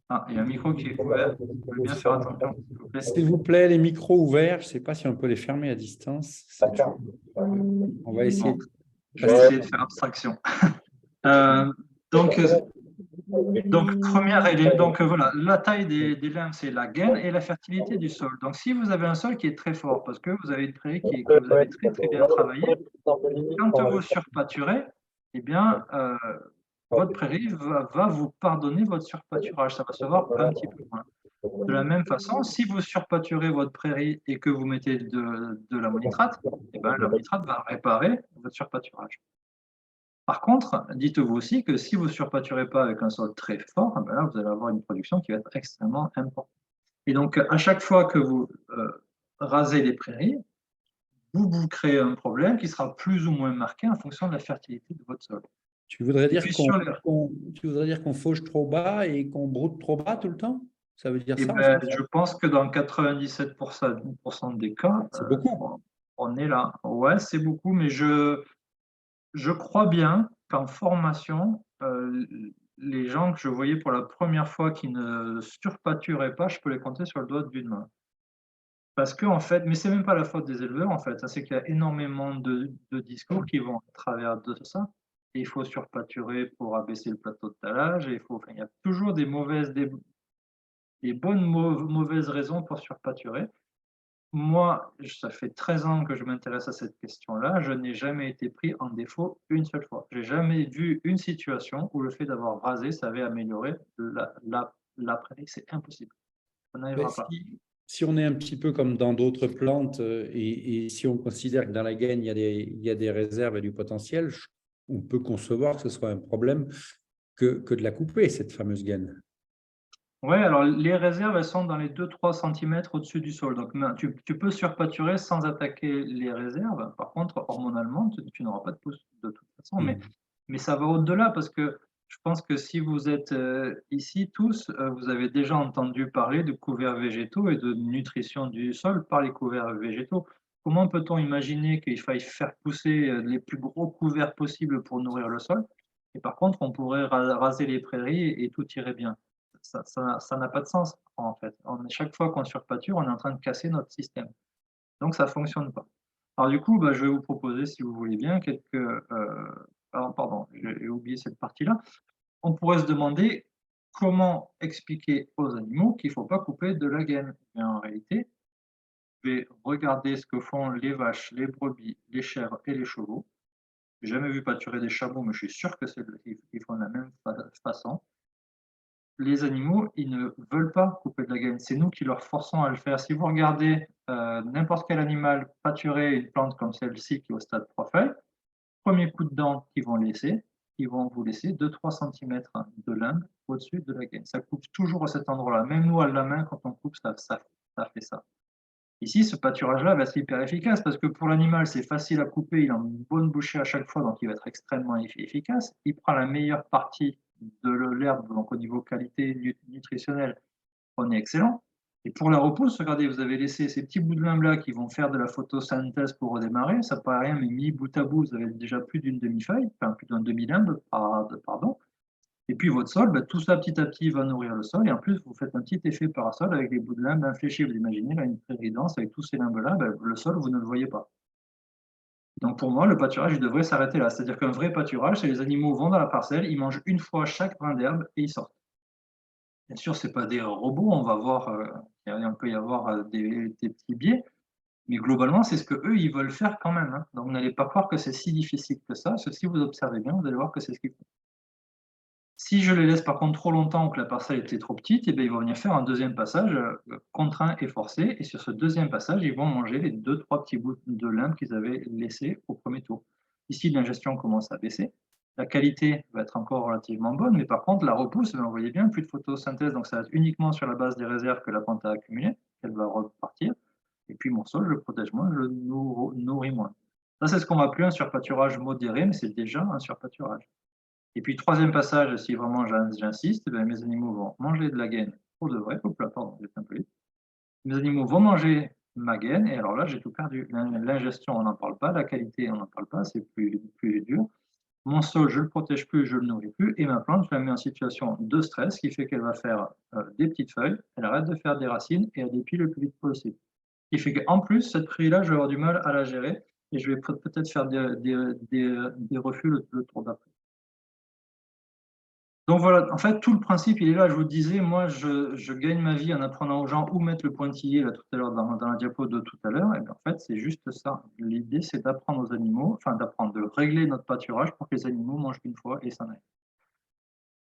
Ah, il y a un micro qui est ouvert. Vous pouvez bien faire attention, s'il vous plaît. S'il vous plaît, les micros ouverts, je ne sais pas si on peut les fermer à distance. D'accord. On va essayer. Je vais essayer de faire abstraction. Donc, première élément, donc voilà, la taille des limbes, c'est la gaine et la fertilité du sol. Donc, si vous avez un sol qui est très fort, parce que vous avez une prairie que vous avez très très bien travaillé, quand vous surpâturez, eh bien, votre prairie va vous pardonner votre surpâturage. Ça va se voir un petit peu moins. De la même façon, si vous surpâturez votre prairie et que vous mettez de l'ammonitrate, eh bien, l'ammonitrate va réparer votre surpâturage. Par contre, dites-vous aussi que si vous ne surpâturez pas avec un sol très fort, ben là, vous allez avoir une production qui va être extrêmement importante. Et donc, à chaque fois que vous rasez les prairies, vous créez un problème qui sera plus ou moins marqué en fonction de la fertilité de votre sol. Tu voudrais dire qu'on fauche trop bas et qu'on broute trop bas tout le temps? Ça veut dire ça? Ben, je pense que dans 97% des cas, c'est beaucoup. On est là. Ouais, c'est beaucoup, mais je crois bien qu'en formation, les gens que je voyais pour la première fois qui ne surpâturaient pas, je peux les compter sur le doigt d'une main. Parce que, en fait, mais c'est même pas la faute des éleveurs, en fait, c'est qu'il y a énormément de discours qui vont à travers de ça. Et il faut surpâturer pour abaisser le plateau de talage, et il y a toujours des bonnes mauvaises raisons pour surpâturer. Moi, ça fait 13 ans que je m'intéresse à cette question-là. Je n'ai jamais été pris en défaut une seule fois. Je n'ai jamais vu une situation où le fait d'avoir rasé, ça avait amélioré la prairie. C'est impossible. Ça n'arrivera pas. Si on est un petit peu comme dans d'autres plantes et si on considère que dans la gaine, il y a des réserves et du potentiel, on peut concevoir que ce soit un problème que de la couper, cette fameuse gaine. Oui, alors les réserves, elles sont dans les 2-3 cm au-dessus du sol. Donc, tu peux surpâturer sans attaquer les réserves. Par contre, hormonalement, tu n'auras pas de pousse de toute façon. Mais ça va au-delà parce que je pense que si vous êtes ici tous, vous avez déjà entendu parler de couverts végétaux et de nutrition du sol par les couverts végétaux. Comment peut-on imaginer qu'il faille faire pousser les plus gros couverts possibles pour nourrir le sol? Et par contre, on pourrait raser les prairies et tout irait bien. Ça n'a pas de sens, en fait. Chaque fois qu'on surpâture, on est en train de casser notre système. Donc, ça ne fonctionne pas. Alors, du coup, je vais vous proposer, si vous voulez bien, pardon, j'ai oublié cette partie-là. On pourrait se demander comment expliquer aux animaux qu'il ne faut pas couper de la gaine. Mais en réalité, je vais regarder ce que font les vaches, les brebis, les chèvres et les chevaux. Je n'ai jamais vu pâturer des chameaux, mais je suis sûr qu'ils font de la même façon. Les animaux, ils ne veulent pas couper de la gaine. C'est nous qui leur forçons à le faire. Si vous regardez n'importe quel animal pâturer une plante comme celle-ci qui est au stade 3 feuilles, premier coup de dent qu'ils vont laisser, ils vont vous laisser 2-3 cm de limbe au-dessus de la gaine. Ça coupe toujours à cet endroit-là. Même nous, à la main, quand on coupe, ça fait ça. Ici, ce pâturage-là va être hyper efficace parce que pour l'animal, c'est facile à couper. Il a une bonne bouchée à chaque fois, donc il va être extrêmement efficace. Il prend la meilleure partie de l'herbe, donc au niveau qualité nutritionnelle, on est excellent. Et pour la repousse, regardez, vous avez laissé ces petits bouts de limbe-là qui vont faire de la photosynthèse pour redémarrer. Ça ne paraît rien, mais mis bout à bout, vous avez déjà plus d'une demi-feuille, enfin plus d'un demi-limbe, pardon. Et puis votre sol, tout ça petit à petit va nourrir le sol. Et en plus, vous faites un petit effet parasol avec des bouts de limbe infléchis. Vous imaginez là, une prairie dense avec tous ces limbes-là, le sol, vous ne le voyez pas. Donc pour moi, le pâturage, il devrait s'arrêter là. C'est-à-dire qu'un vrai pâturage, c'est les animaux vont dans la parcelle, ils mangent une fois chaque brin d'herbe et ils sortent. Bien sûr, ce n'est pas des robots, on va voir, il peut y avoir des petits biais, mais globalement, c'est ce qu'eux, ils veulent faire quand même. Hein. Donc, vous n'allez pas croire que c'est si difficile que ça, parce que si vous observez bien, vous allez voir que c'est ce qu'ils font. Si je les laisse par contre trop longtemps ou que la parcelle était trop petite, eh bien, ils vont venir faire un deuxième passage contraint et forcé. Et sur ce deuxième passage, ils vont manger les 2-3 petits bouts de limbe qu'ils avaient laissés au premier tour. Ici, l'ingestion commence à baisser. La qualité va être encore relativement bonne, mais par contre, la repousse, vous voyez bien, plus de photosynthèse. Donc, ça va être uniquement sur la base des réserves que la plante a accumulées, qu'elle va repartir. Et puis, mon sol, je le protège moins, je le nourris moins. Ça, c'est ce qu'on va appeler un surpâturage modéré, mais c'est déjà un surpâturage. Et puis, troisième passage, si vraiment j'insiste, ben, mes animaux vont manger de la gaine pour de vrai. Hop là, pardon, j'ai fait un peu vite. Mes animaux vont manger ma gaine, et alors là, j'ai tout perdu. L'ingestion, on n'en parle pas. La qualité, on n'en parle pas. C'est plus dur. Mon sol, je ne le protège plus, je ne le nourris plus. Et ma plante, je la mets en situation de stress, qui fait qu'elle va faire des petites feuilles, elle arrête de faire des racines et elle dépile le plus vite possible. Ce qui fait qu'en plus, cette prairie-là, je vais avoir du mal à la gérer et je vais peut-être faire des refus le tour d'après. Donc voilà, en fait, tout le principe, il est là. Je vous disais, moi, je gagne ma vie en apprenant aux gens où mettre le pointillé, là, tout à l'heure, dans la diapo de tout à l'heure. Et bien, en fait, c'est juste ça. L'idée, c'est d'apprendre aux animaux, enfin, d'apprendre, de régler notre pâturage pour que les animaux mangent une fois et s'en aillent.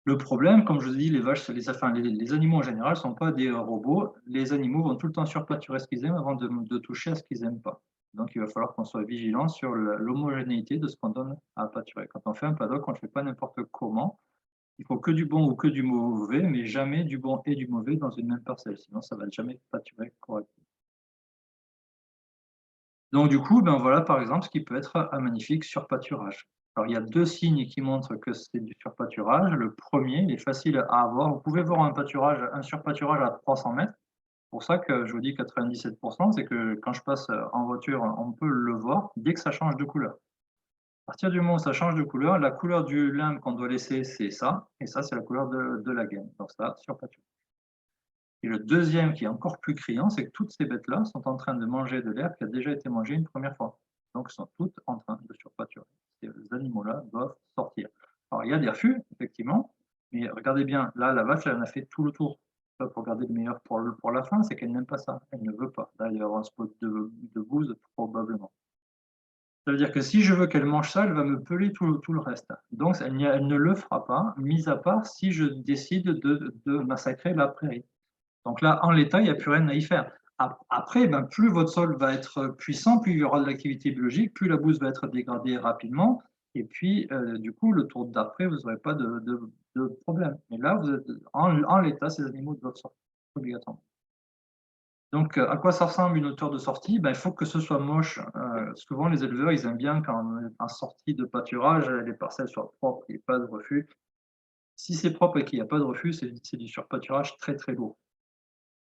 Le problème, comme je vous dis, les vaches, les animaux en général ne sont pas des robots. Les animaux vont tout le temps surpâturer ce qu'ils aiment avant de toucher à ce qu'ils n'aiment pas. Donc, il va falloir qu'on soit vigilant sur l'homogénéité de ce qu'on donne à pâturer. Quand on fait un paddock, on ne fait pas n'importe comment. Il faut que du bon ou que du mauvais, mais jamais du bon et du mauvais dans une même parcelle, sinon ça ne va jamais pâturer correctement. Donc du coup, ben voilà par exemple ce qui peut être un magnifique surpâturage. Alors il y a 2 signes qui montrent que c'est du surpâturage. Le premier, il est facile à avoir. Vous pouvez voir un surpâturage à 300 mètres. C'est pour ça que je vous dis 97%, c'est que quand je passe en voiture, on peut le voir dès que ça change de couleur. À partir du moment où ça change de couleur, la couleur du limbe qu'on doit laisser, c'est ça, et ça, c'est la couleur de la gaine. Donc ça, surpâturage. Et le deuxième, qui est encore plus criant, c'est que toutes ces bêtes-là sont en train de manger de l'herbe qui a déjà été mangée une première fois. Donc, elles sont toutes en train de surpâturer. Ces animaux-là doivent sortir. Alors, il y a des refus, effectivement, mais regardez bien, là, la vache, elle en a fait tout le tour. Là, pour garder le meilleur pour la fin, c'est qu'elle n'aime pas ça. Elle ne veut pas. Là, il y avoir un spot de bouse, probablement. Ça veut dire que si je veux qu'elle mange ça, elle va me peler tout le reste. Donc, elle ne le fera pas, mis à part si je décide de massacrer la prairie. Donc là, en l'état, il n'y a plus rien à y faire. Après, ben, plus votre sol va être puissant, plus il y aura de l'activité biologique, plus la bouse va être dégradée rapidement. Et puis, du coup, le tour d'après, vous n'aurez pas de problème. Mais là, vous êtes en l'état, ces animaux doivent sortir obligatoirement. Donc, à quoi ça ressemble une hauteur de sortie? Ben, il faut que ce soit moche. Souvent, les éleveurs, ils aiment bien quand en sortie de pâturage, les parcelles soient propres, il n'y ait pas de refus. Si c'est propre et qu'il n'y a pas de refus, c'est du surpâturage très, très lourd.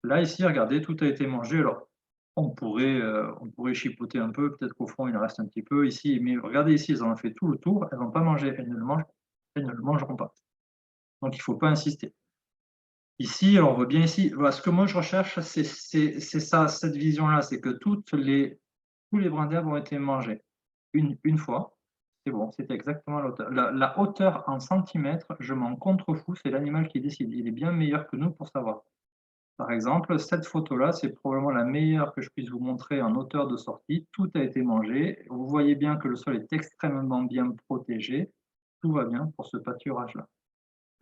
Là, ici, regardez, tout a été mangé. Alors, on pourrait chipoter un peu, peut-être qu'au fond, il en reste un petit peu ici. Mais regardez ici, elles en ont fait tout le tour. Elles n'ont pas mangé, elles ne le mangeront pas. Donc, il ne faut pas insister. Ici, on voit bien ici, voilà, ce que moi je recherche, c'est ça, cette vision-là, c'est que tous les brins d'herbe ont été mangés une fois. C'est bon, c'était exactement la hauteur. La hauteur en centimètres, je m'en contrefous, c'est l'animal qui décide. Il est bien meilleur que nous pour savoir. Par exemple, cette photo-là, c'est probablement la meilleure que je puisse vous montrer en hauteur de sortie. Tout a été mangé. Vous voyez bien que le sol est extrêmement bien protégé. Tout va bien pour ce pâturage-là.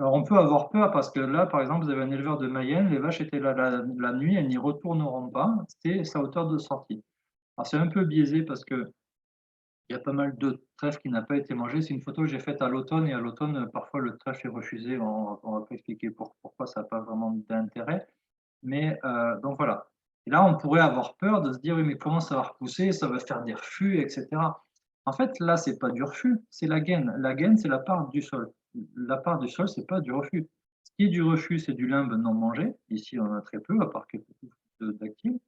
Alors, on peut avoir peur parce que là, par exemple, vous avez un éleveur de Mayenne, les vaches étaient là la nuit, elles n'y retourneront pas. C'est sa hauteur de sortie. Alors, c'est un peu biaisé parce que il y a pas mal de trèfle qui n'a pas été mangé. C'est une photo que j'ai faite à l'automne et à l'automne, parfois le trèfle est refusé. On va pas expliquer pourquoi ça n'a pas vraiment d'intérêt. Mais donc voilà. Et là, on pourrait avoir peur de se dire, oui, mais comment ça va repousser, ça va faire des refus, etc. En fait, là, c'est pas du refus, c'est la gaine. La gaine, c'est la part du sol. La part du sol, c'est pas du refus. Ce qui est du refus, c'est du limbe non mangé. Ici, on en a très peu, à part quelques touffes d'actifs.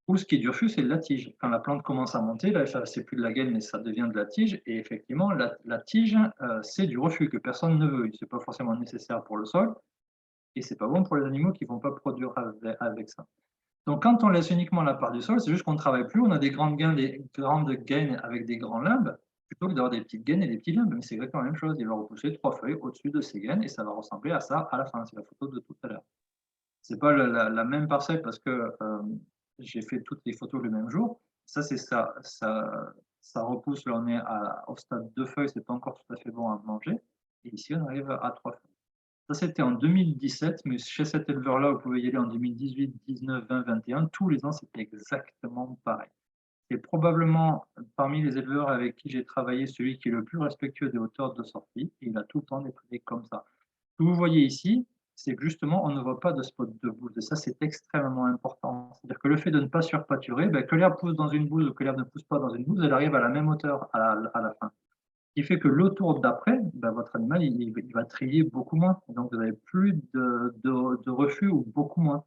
Ou ce qui est du refus, c'est la tige. Quand la plante commence à monter, là, c'est plus de la gaine, mais ça devient de la tige. Et effectivement, la tige, c'est du refus que personne ne veut. Ce n'est pas forcément nécessaire pour le sol. Et c'est pas bon pour les animaux qui ne vont pas produire avec ça. Donc, quand on laisse uniquement la part du sol, c'est juste qu'on ne travaille plus. On a des grandes gaines avec des grands limbes, plutôt que d'avoir des petites gaines et des petits limbes. Mais c'est exactement la même chose. Il va repousser 3 feuilles au-dessus de ces gaines et ça va ressembler à ça à la fin. C'est la photo de tout à l'heure. Ce n'est pas la même parcelle parce que j'ai fait toutes les photos le même jour. Ça, c'est ça repousse. Là, on est au stade 2 feuilles. Ce n'est pas encore tout à fait bon à manger. Et ici, on arrive à 3 feuilles. Ça, c'était en 2017, mais chez cet éleveur-là, vous pouvez y aller en 2018, 19, 20, 21. Tous les ans, c'était exactement pareil. C'est probablement parmi les éleveurs avec qui j'ai travaillé celui qui est le plus respectueux des hauteurs de sortie. Et il a tout le temps des privés comme ça. Ce que vous voyez ici, c'est que justement, on ne voit pas de spot de bouse. Et ça, c'est extrêmement important. C'est-à-dire que le fait de ne pas surpâturer, que l'herbe pousse dans une bouse ou que l'herbe ne pousse pas dans une bouse, elle arrive à la même hauteur à la fin. Ce qui fait que le tour d'après, votre animal, il va trier beaucoup moins. Donc, vous n'avez plus de refus ou beaucoup moins.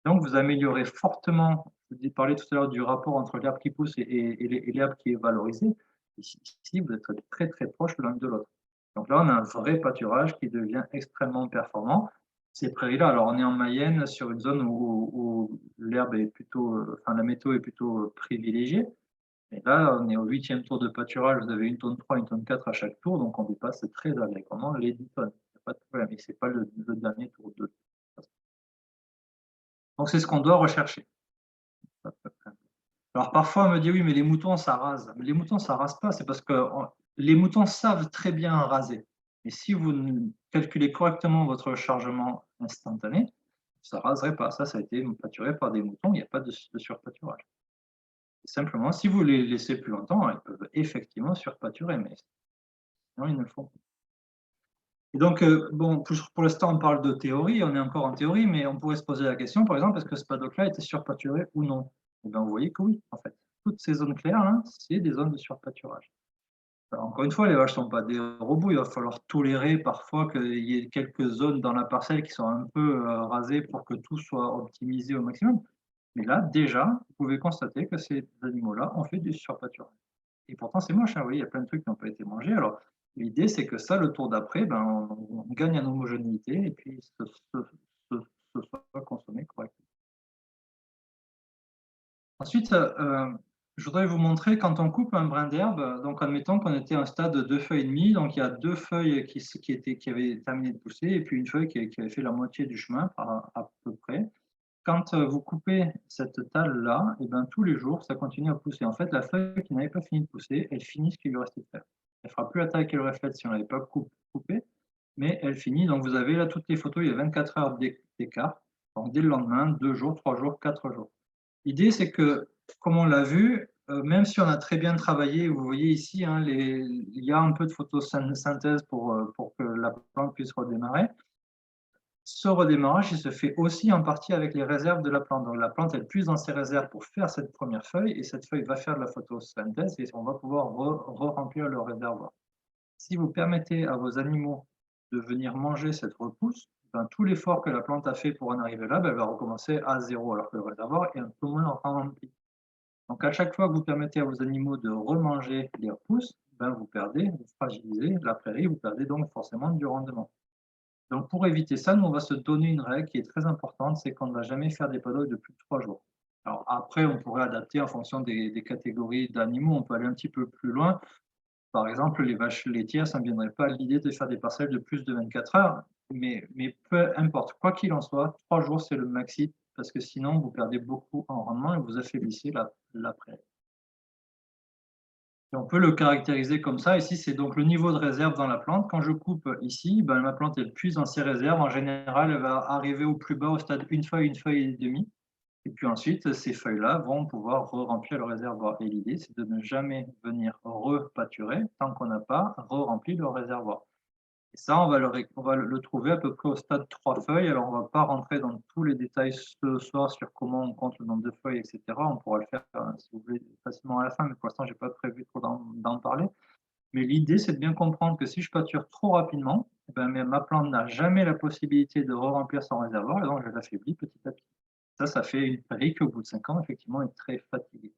Donc, vous améliorez fortement, je vous ai parlé tout à l'heure du rapport entre l'herbe qui pousse et l'herbe qui est valorisée. Ici, vous êtes très, très proches l'un de l'autre. Donc là, on a un vrai pâturage qui devient extrêmement performant. Ces prairies-là, alors on est en Mayenne sur une zone où l'herbe est plutôt, la météo est plutôt privilégiée. Et là, on est au 8e tour de pâturage, vous avez 1 tonne 3, 1 tonne 4 à chaque tour, donc on dépasse très allègrement les 10 tonnes. Il n'y a pas de problème, et ce n'est pas le dernier tour de. Donc c'est ce qu'on doit rechercher. Alors parfois on me dit oui, mais les moutons ça rase. Mais les moutons ça rase pas, c'est parce que les moutons savent très bien raser. Et si vous calculez correctement votre chargement instantané, ça ne raserait pas. Ça a été pâturé par des moutons, il n'y a pas de surpâturage. Simplement, si vous les laissez plus longtemps, elles peuvent effectivement surpâturer, mais sinon ils ne le font pas. Et donc, bon, pour l'instant, on parle de théorie, on est encore en théorie, mais on pourrait se poser la question, par exemple, est-ce que ce paddock-là était surpâturé ou non? Et bien, vous voyez que oui, en fait. Toutes ces zones claires, là, c'est des zones de surpâturage. Alors, encore une fois, les vaches ne sont pas des robots, il va falloir tolérer parfois qu'il y ait quelques zones dans la parcelle qui sont un peu rasées pour que tout soit optimisé au maximum. Mais là, déjà, vous pouvez constater que ces animaux-là ont fait du surpâturage. Et pourtant, c'est moche, hein, vous voyez, il y a plein de trucs qui n'ont pas été mangés. Alors, l'idée, c'est que ça, le tour d'après, on gagne en homogénéité et puis ce soit consommé correctement. Ensuite, je voudrais vous montrer quand on coupe un brin d'herbe, donc admettons qu'on était à un stade de 2 feuilles et demie, donc il y a 2 feuilles qui avaient terminé de pousser et puis une feuille qui avait fait la moitié du chemin à peu près. Quand vous coupez cette talle-là, et tous les jours, ça continue à pousser. En fait, la feuille qui n'avait pas fini de pousser, elle finit ce qu'il lui restait de faire. Elle ne fera plus la taille qu'elle aurait faite si on n'avait pas coupé, mais elle finit. Donc, vous avez là toutes les photos, il y a 24 heures d'écart. Donc, dès le lendemain, 2 jours, 3 jours, 4 jours. L'idée, c'est que, comme on l'a vu, même si on a très bien travaillé, vous voyez ici, hein, il y a un peu de photosynthèse pour que la plante puisse redémarrer. Ce redémarrage, il se fait aussi en partie avec les réserves de la plante. Donc, la plante, elle puise dans ses réserves pour faire cette première feuille, et cette feuille va faire de la photosynthèse, et on va pouvoir remplir le réservoir. Si vous permettez à vos animaux de venir manger cette repousse, tout l'effort que la plante a fait pour en arriver là, elle va recommencer à zéro, alors que le réservoir est un peu moins rempli. Donc, à chaque fois que vous permettez à vos animaux de remanger les repousses, vous perdez, vous fragilisez la prairie, vous perdez donc forcément du rendement. Donc, pour éviter ça, nous, on va se donner une règle qui est très importante, c'est qu'on ne va jamais faire des paddocks de plus de 3 jours. Alors, après, on pourrait adapter en fonction des catégories d'animaux, on peut aller un petit peu plus loin. Par exemple, les vaches laitières, ça ne viendrait pas à l'idée de faire des parcelles de plus de 24 heures, mais peu importe, quoi qu'il en soit, 3 jours, c'est le maxi, parce que sinon, vous perdez beaucoup en rendement et vous affaiblissez la prairie. Et on peut le caractériser comme ça. Ici, c'est donc le niveau de réserve dans la plante. Quand je coupe ici, ma plante, elle puise dans ses réserves. En général, elle va arriver au plus bas, au stade une feuille et demie. Et puis ensuite, ces feuilles-là vont pouvoir remplir le réservoir. Et l'idée, c'est de ne jamais venir repâturer tant qu'on n'a pas rempli le réservoir. Et ça, on va le trouver à peu près au stade 3 feuilles. Alors, on ne va pas rentrer dans tous les détails ce soir sur comment on compte le nombre de feuilles, etc. On pourra le faire, si vous voulez, facilement à la fin, mais pour l'instant, je n'ai pas prévu trop d'en parler. Mais l'idée, c'est de bien comprendre que si je pâture trop rapidement, ma plante n'a jamais la possibilité de remplir son réservoir, et donc je l'affaiblis petit à petit. Ça fait une prairie qui, au bout de 5 ans, effectivement, est très fatiguée.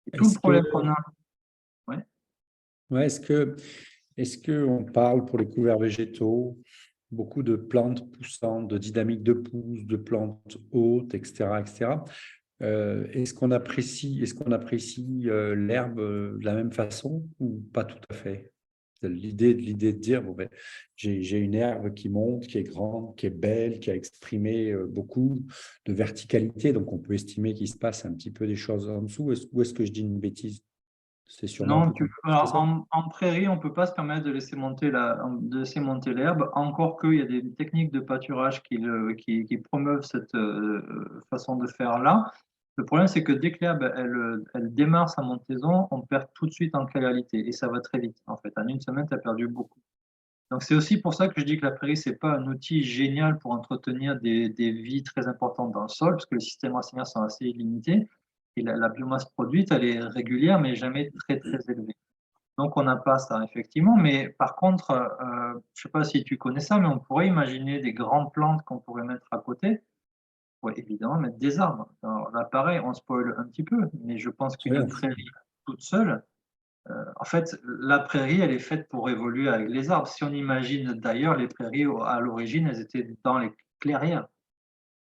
Et tout le problème qu'on a… Ouais. Ouais, est-ce qu'on parle pour les couverts végétaux, beaucoup de plantes poussantes, de dynamique de pousse, de plantes hautes, etc., etc. Est-ce qu'on apprécie l'herbe de la même façon ou pas tout à fait? L'idée de dire, j'ai une herbe qui monte, qui est grande, qui est belle, qui a exprimé beaucoup de verticalité, donc on peut estimer qu'il se passe un petit peu des choses en dessous, ou est-ce que je dis une bêtise? C'est sûrement Non, plus complexe que alors, ça. en prairie, on ne peut pas se permettre de laisser monter l'herbe, encore qu'il y a des techniques de pâturage qui promeuvent cette façon de faire là. Le problème, c'est que dès que l'herbe elle démarre sa montaison, on perd tout de suite en qualité et ça va très vite. En fait, en une semaine, tu as perdu beaucoup. Donc, c'est aussi pour ça que je dis que la prairie, ce n'est pas un outil génial pour entretenir des vies très importantes dans le sol, parce que les systèmes racinaires sont assez limités et la biomasse produite, elle est régulière, mais jamais très, très élevée. Donc, on n'a pas ça, effectivement. Mais par contre, je ne sais pas si tu connais ça, mais on pourrait imaginer des grandes plantes qu'on pourrait mettre à côté. On pourrait évidemment mettre des arbres. Alors là, pareil, on spoil un petit peu, mais je pense Oui, qu'une prairie toute seule, en fait, la prairie, elle est faite pour évoluer avec les arbres. Si on imagine d'ailleurs, les prairies, à l'origine, elles étaient dans les clairières.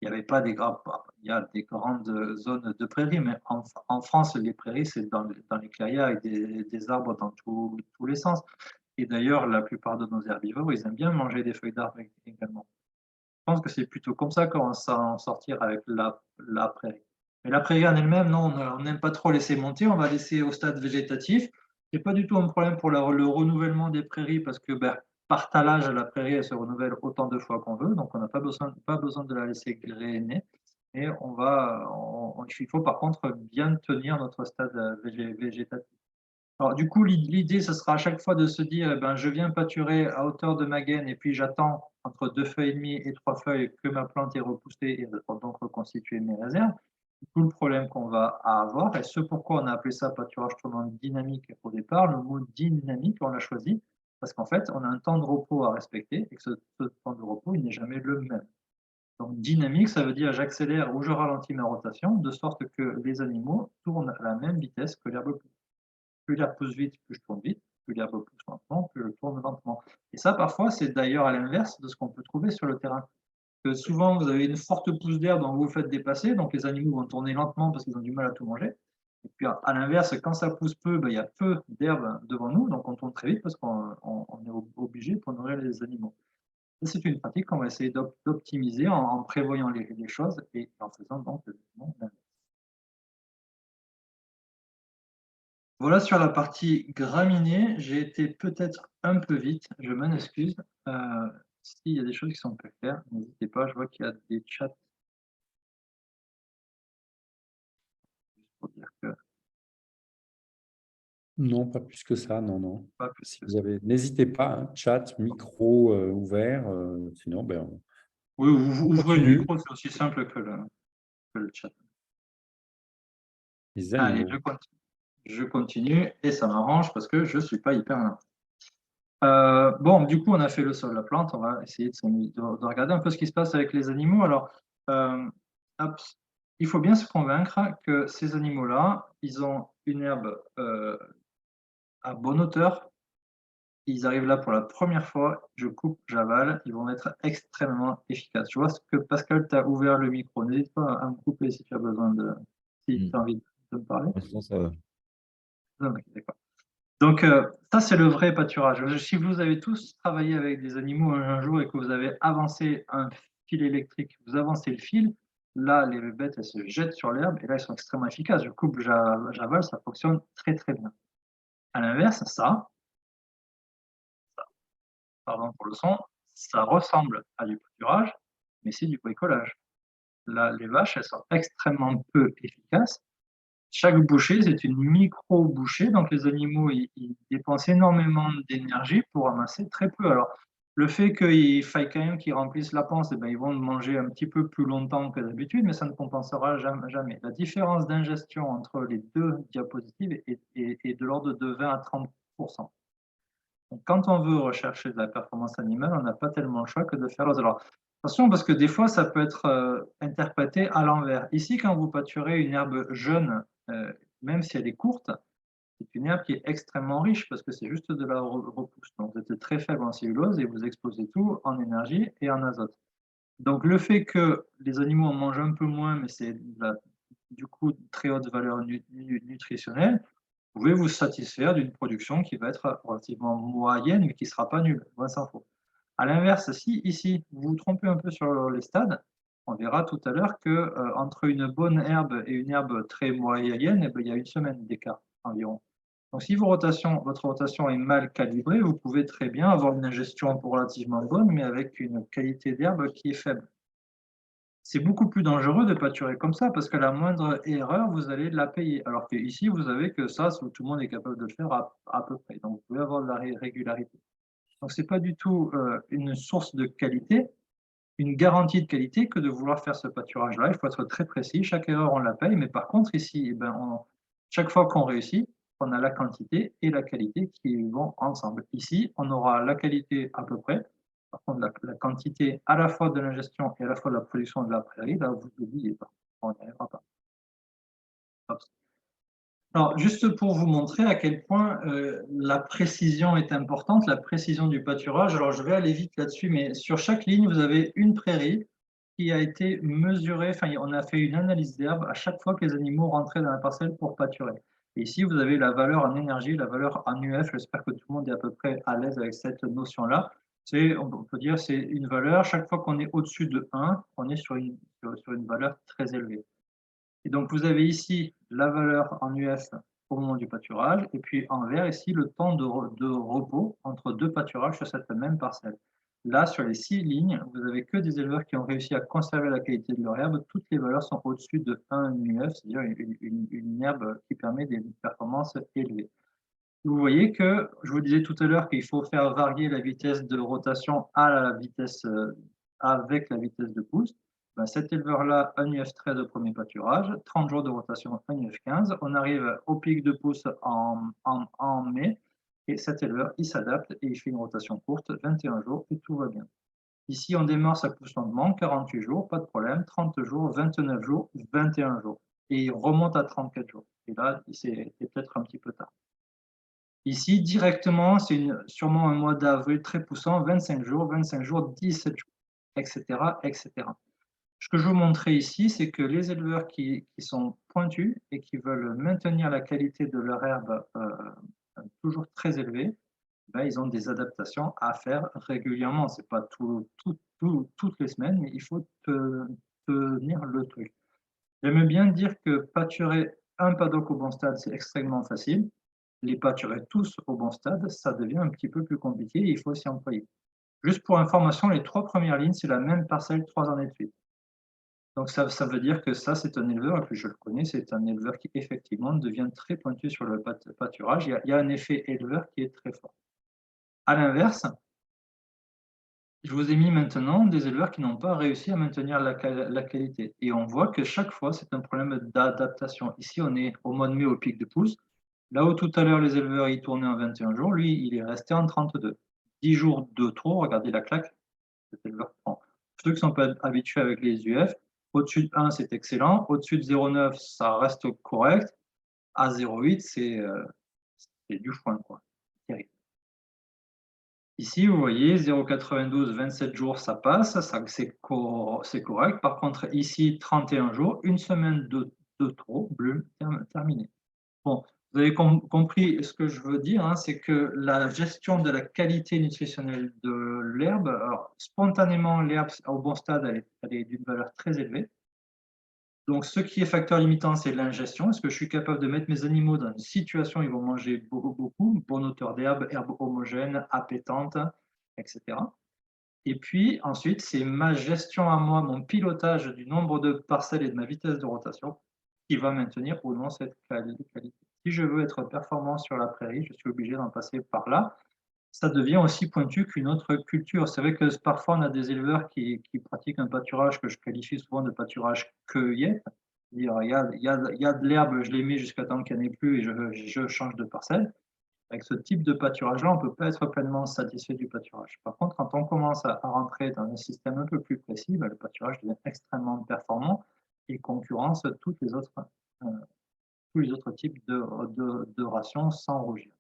Il n'y avait pas des grandes, il y a des grandes zones de prairies, mais en France, les prairies, c'est dans les clairières avec des arbres dans tous les sens. Et d'ailleurs, la plupart de nos herbivores, ils aiment bien manger des feuilles d'arbres également. Je pense que c'est plutôt comme ça qu'on va en sortir avec la prairie. Mais la prairie en elle-même, non, on n'aime pas trop laisser monter, on va laisser au stade végétatif. Ce n'est pas du tout un problème pour le renouvellement des prairies parce que par talage, la prairie elle se renouvelle autant de fois qu'on veut, donc on n'a pas besoin de la laisser grainer. Et il faut par contre bien tenir notre stade végétatif. Alors, du coup, l'idée, ce sera à chaque fois de se dire, je viens pâturer à hauteur de ma gaine et puis j'attends entre 2 feuilles et demie et 3 feuilles que ma plante est repoussée et donc reconstituer mes réserves. Tout le problème qu'on va avoir, et ce pourquoi on a appelé ça pâturage tournant dynamique au départ, le mot dynamique, on l'a choisi parce qu'en fait, on a un temps de repos à respecter et que ce temps de repos, il n'est jamais le même. Donc, dynamique, ça veut dire j'accélère ou je ralentis ma rotation de sorte que les animaux tournent à la même vitesse que l'herbe pousse. Plus l'herbe pousse vite, plus je tourne vite, plus l'herbe pousse lentement, plus je tourne lentement. Et ça, parfois, c'est d'ailleurs à l'inverse de ce qu'on peut trouver sur le terrain. Que souvent, vous avez une forte pousse d'herbe dont vous vous faites dépasser, donc les animaux vont tourner lentement parce qu'ils ont du mal à tout manger. Et puis à l'inverse, quand ça pousse peu, il y a peu d'herbe devant nous, donc on tourne très vite parce qu'on est obligé pour nourrir les animaux. C'est une pratique qu'on va essayer d'optimiser en prévoyant les choses et en faisant donc l'inverse. Voilà sur la partie graminées, j'ai été peut-être un peu vite, je m'en excuse. S'il y a des choses qui sont peu claires, n'hésitez pas, je vois qu'il y a des chats. Juste pour dire que Non, pas plus que ça, non, non. pas plus Si que vous ça. avez, n'hésitez pas, hein, chat, micro ouvert, sinon, Oui, on ouvrez le continue. micro, c'est aussi simple que le chat. Les Allez, animaux. je continue et ça m'arrange parce que je ne suis pas hyper lent. Bon, du coup, on a fait le sol, la plante. On va essayer de regarder un peu ce qui se passe avec les animaux. Alors, hop, il faut bien se convaincre que ces animaux-là, ils ont une herbe à bonne hauteur. Ils arrivent là pour la première fois. Je coupe, j'avale. Ils vont être extrêmement efficaces. Je vois ce que Pascal t'a ouvert le micro. N'hésite pas à me couper si tu as besoin si tu as envie de me parler. Sinon, ça va. Non, ok, d'accord. Donc, ça, c'est le vrai pâturage. Si vous avez tous travaillé avec des animaux un jour et que vous avez avancé un fil électrique, vous avancez le fil, là, les bêtes, elles se jettent sur l'herbe et là, elles sont extrêmement efficaces. Je coupe, j'avale, ça fonctionne très, très bien. À l'inverse, pardon pour le son, ça ressemble à du pâturage, mais c'est du bricolage. Là, les vaches, elles sont extrêmement peu efficaces. Chaque bouchée, c'est une micro-bouchée, donc les animaux, ils dépensent énormément d'énergie pour ramasser très peu. Alors, le fait qu'il faille quand même qu'ils remplissent la panse, ils vont manger un petit peu plus longtemps que d'habitude, mais ça ne compensera jamais. La différence d'ingestion entre les deux diapositives est de l'ordre de 20 à 30%. Donc, quand on veut rechercher de la performance animale, on n'a pas tellement le choix que de faire l'autre. Alors, attention, parce que des fois, ça peut être interprété à l'envers. Ici, quand vous pâturez une herbe jeune, même si elle est courte, c'est une herbe qui est extrêmement riche parce que c'est juste de la repousse. Donc, vous êtes très faible en cellulose et vous exposez tout en énergie et en azote. Donc, le fait que les animaux en mangent un peu moins, mais c'est du coup très haute valeur nutritionnelle, vous pouvez vous satisfaire d'une production qui va être relativement moyenne, mais qui ne sera pas nulle, loin s'en faut. À l'inverse, si ici, vous vous trompez un peu sur les stades, on verra tout à l'heure que entre une bonne herbe et une herbe très moyenne, il y a une semaine d'écart environ. Donc, si votre rotation est mal calibrée, vous pouvez très bien avoir une ingestion relativement bonne, mais avec une qualité d'herbe qui est faible. C'est beaucoup plus dangereux de pâturer comme ça, parce que la moindre erreur, vous allez la payer. Alors qu'ici, vous avez que ça, tout le monde est capable de le faire à peu près. Donc, vous pouvez avoir de la régularité. Donc, ce n'est pas du tout une source de qualité, une garantie de qualité que de vouloir faire ce pâturage-là. Il faut être très précis. Chaque erreur, on la paye. Mais par contre, ici, eh ben, chaque fois qu'on réussit, on a la quantité et la qualité qui vont ensemble. Ici, on aura la qualité à peu près. Par contre, la quantité à la fois de l'ingestion et à la fois de la production de la prairie, là, vous n'oubliez pas. On n'y arrivera pas. Hop. Alors, juste pour vous montrer à quel point la précision est importante, la précision du pâturage. Alors, je vais aller vite là-dessus, mais sur chaque ligne, vous avez une prairie qui a été mesurée. Enfin, on a fait une analyse d'herbe à chaque fois que les animaux rentraient dans la parcelle pour pâturer. Et ici, vous avez la valeur en énergie, la valeur en UF. J'espère que tout le monde est à peu près à l'aise avec cette notion-là. On peut dire c'est une valeur, chaque fois qu'on est au-dessus de 1, on est sur une valeur très élevée. Et donc, vous avez ici la valeur en UF au moment du pâturage, et puis en vert, ici, le temps de repos entre deux pâturages sur cette même parcelle. Là, sur les 6 lignes, vous n'avez que des éleveurs qui ont réussi à conserver la qualité de leur herbe. Toutes les valeurs sont au-dessus de 1 UF, c'est-à-dire une herbe qui permet des performances élevées. Vous voyez que, je vous disais tout à l'heure qu'il faut faire varier la vitesse de rotation à la vitesse, avec la vitesse de pousse. Ben, cet éleveur-là, un UF13 au premier pâturage, 30 jours de rotation, un UF15. On arrive au pic de pousse en mai, et cet éleveur, il s'adapte et il fait une rotation courte, 21 jours, et tout va bien. Ici, on démarre sa pousse lentement, 48 jours, pas de problème, 30 jours, 29 jours, 21 jours. Et il remonte à 34 jours. Et là, c'est peut-être un petit peu tard. Ici, directement, c'est sûrement un mois d'avril très poussant, 25 jours, 17 jours, etc., etc. Ce que je veux montrer ici, c'est que les éleveurs qui sont pointus et qui veulent maintenir la qualité de leur herbe toujours très élevée, ben, ils ont des adaptations à faire régulièrement. Ce n'est pas toutes les semaines, mais il faut tenir le truc. J'aime bien dire que pâturer un paddock au bon stade, c'est extrêmement facile. Les pâturer tous au bon stade, ça devient un petit peu plus compliqué et il faut s'y employer. Juste pour information, les 3 premières lignes, c'est la même parcelle 3 années de suite. Donc ça veut dire que ça, c'est un éleveur, et puis je le connais, c'est un éleveur qui effectivement devient très pointu sur le pâturage. Il y a un effet éleveur qui est très fort. À l'inverse, je vous ai mis maintenant des éleveurs qui n'ont pas réussi à maintenir la qualité. Et on voit que chaque fois, c'est un problème d'adaptation. Ici, on est au mois de mai au pic de pousse. Là où tout à l'heure, les éleveurs y tournaient en 21 jours, lui, il est resté en 32. 10 jours de trop, regardez la claque. Cet éleveur prend. Ceux qui ne sont pas habitués avec les UF, au-dessus de 1, c'est excellent. Au-dessus de 0,9, ça reste correct. À 0,8, c'est du foin, quoi. Terrible. Ici, vous voyez, 0,92, 27 jours, ça passe, c'est correct. Par contre, ici, 31 jours, une semaine de trop, bleu, terminé. Bon, vous avez compris ce que je veux dire, hein, c'est que la gestion de la qualité nutritionnelle de l'herbe, alors spontanément, l'herbe au bon stade, elle est d'une valeur très élevée. Donc, ce qui est facteur limitant, c'est l'ingestion. Est-ce que je suis capable de mettre mes animaux dans une situation où ils vont manger beaucoup, bonne hauteur d'herbe, herbe homogène, appétante, etc. Et puis, ensuite, c'est ma gestion à moi, mon pilotage du nombre de parcelles et de ma vitesse de rotation qui va maintenir ou non cette qualité. Si je veux être performant sur la prairie, je suis obligé d'en passer par là. Ça devient aussi pointu qu'une autre culture. C'est vrai que parfois, on a des éleveurs qui pratiquent un pâturage que je qualifie souvent de pâturage cueillette. C'est-à-dire, il y a de l'herbe, je les mets jusqu'à temps qu'il n'y en ait plus et je change de parcelle. Avec ce type de pâturage-là, on ne peut pas être pleinement satisfait du pâturage. Par contre, quand on commence à rentrer dans un système un peu plus précis, le pâturage devient extrêmement performant et concurrence tous les autres types de rations sans rougir.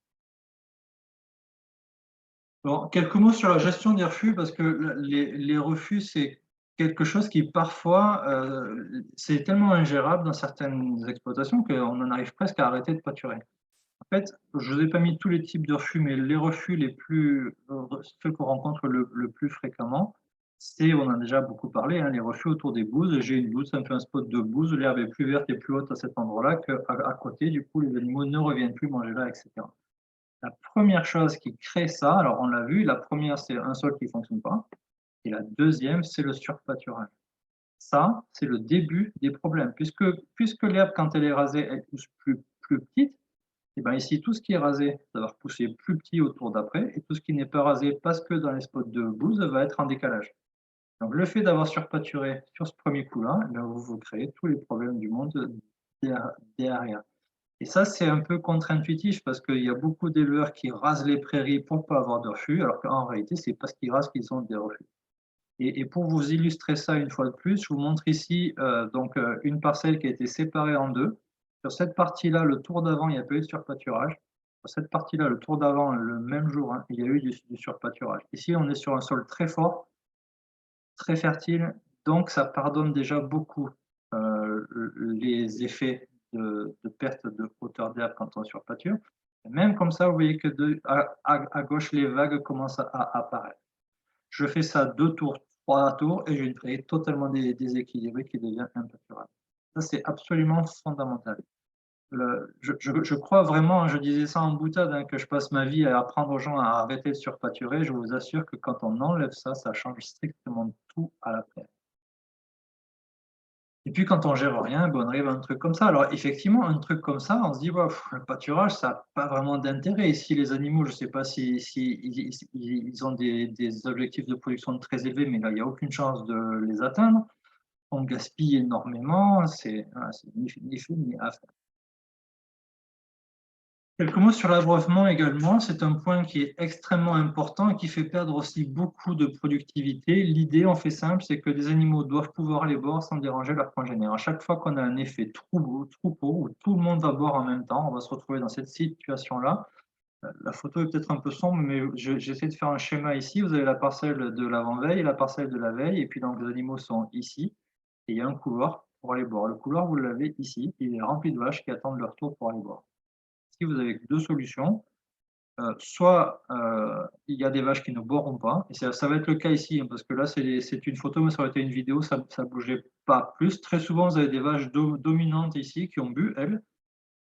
Bon, quelques mots sur la gestion des refus, parce que les refus, c'est quelque chose qui parfois, c'est tellement ingérable dans certaines exploitations qu'on en arrive presque à arrêter de pâturer. En fait, je ne vous ai pas mis tous les types de refus, mais les refus ceux qu'on rencontre le plus fréquemment, on en a déjà beaucoup parlé, hein, les reflux autour des bouses. J'ai une bouse, ça me fait un spot de bouse, l'herbe est plus verte et plus haute à cet endroit-là qu'à côté, du coup les animaux ne reviennent plus manger là, etc. La première chose qui crée ça, alors on l'a vu, la première c'est un sol qui ne fonctionne pas, et la deuxième c'est le surpâturage. Ça, c'est le début des problèmes, puisque l'herbe, quand elle est rasée, elle pousse plus petite. Et ben ici, tout ce qui est rasé, ça va repousser plus petit au tour d'après, et tout ce qui n'est pas rasé, parce que dans les spots de bouse, va être en décalage. Donc le fait d'avoir surpâturé sur ce premier coup-là, eh bien, vous créez tous les problèmes du monde derrière. Et ça, c'est un peu contre-intuitif parce qu'il y a beaucoup d'éleveurs qui rasent les prairies pour ne pas avoir de reflux, alors qu'en réalité, c'est parce qu'ils rasent qu'ils ont des reflux. Et pour vous illustrer ça une fois de plus, je vous montre ici une parcelle qui a été séparée en deux. Sur cette partie-là, le tour d'avant, il n'y a pas eu de surpâturage. Sur cette partie-là, le tour d'avant, le même jour, hein, il y a eu du surpâturage. Ici, on est sur un sol très fort, très fertile, donc ça pardonne déjà beaucoup les effets de perte de hauteur d'herbe quand on surpâture. Et même comme ça, vous voyez que à gauche, les vagues commencent à apparaître. Je fais ça 2 tours, 3 tours et j'ai une prairie totalement déséquilibrée qui devient impâturable. Ça, c'est absolument fondamental. Je crois vraiment, je disais ça en boutade, hein, que je passe ma vie à apprendre aux gens à arrêter de surpâturer. Je vous assure que quand on enlève ça, ça change strictement tout à la prairie. Et puis quand on gère rien, ben on arrive à un truc comme ça. Alors effectivement, un truc comme ça, on se dit, ouais, le pâturage, ça n'a pas vraiment d'intérêt. Et si les animaux, je ne sais pas si ils ont des objectifs de production très élevés, mais là, il n'y a aucune chance de les atteindre. On gaspille énormément, c'est ni fait ni à faire. Quelques mots sur l'abreuvement également, c'est un point qui est extrêmement important et qui fait perdre aussi beaucoup de productivité. L'idée, on fait simple, c'est que les animaux doivent pouvoir aller boire sans déranger leurs congénères. À chaque fois qu'on a un effet troupeau où tout le monde va boire en même temps, on va se retrouver dans cette situation-là. La photo est peut-être un peu sombre, mais j'essaie de faire un schéma ici. Vous avez la parcelle de l'avant-veille et la parcelle de la veille, et puis donc les animaux sont ici, et il y a un couloir pour aller boire. Le couloir, vous l'avez ici, il est rempli de vaches qui attendent leur tour pour aller boire. Ici, vous avez deux solutions. Soit il y a des vaches qui ne boiront pas, et ça va être le cas ici, hein, parce que là c'est une photo, mais ça aurait été une vidéo, ça ne bougeait pas plus. Très souvent, vous avez des vaches dominantes ici qui ont bu, elles,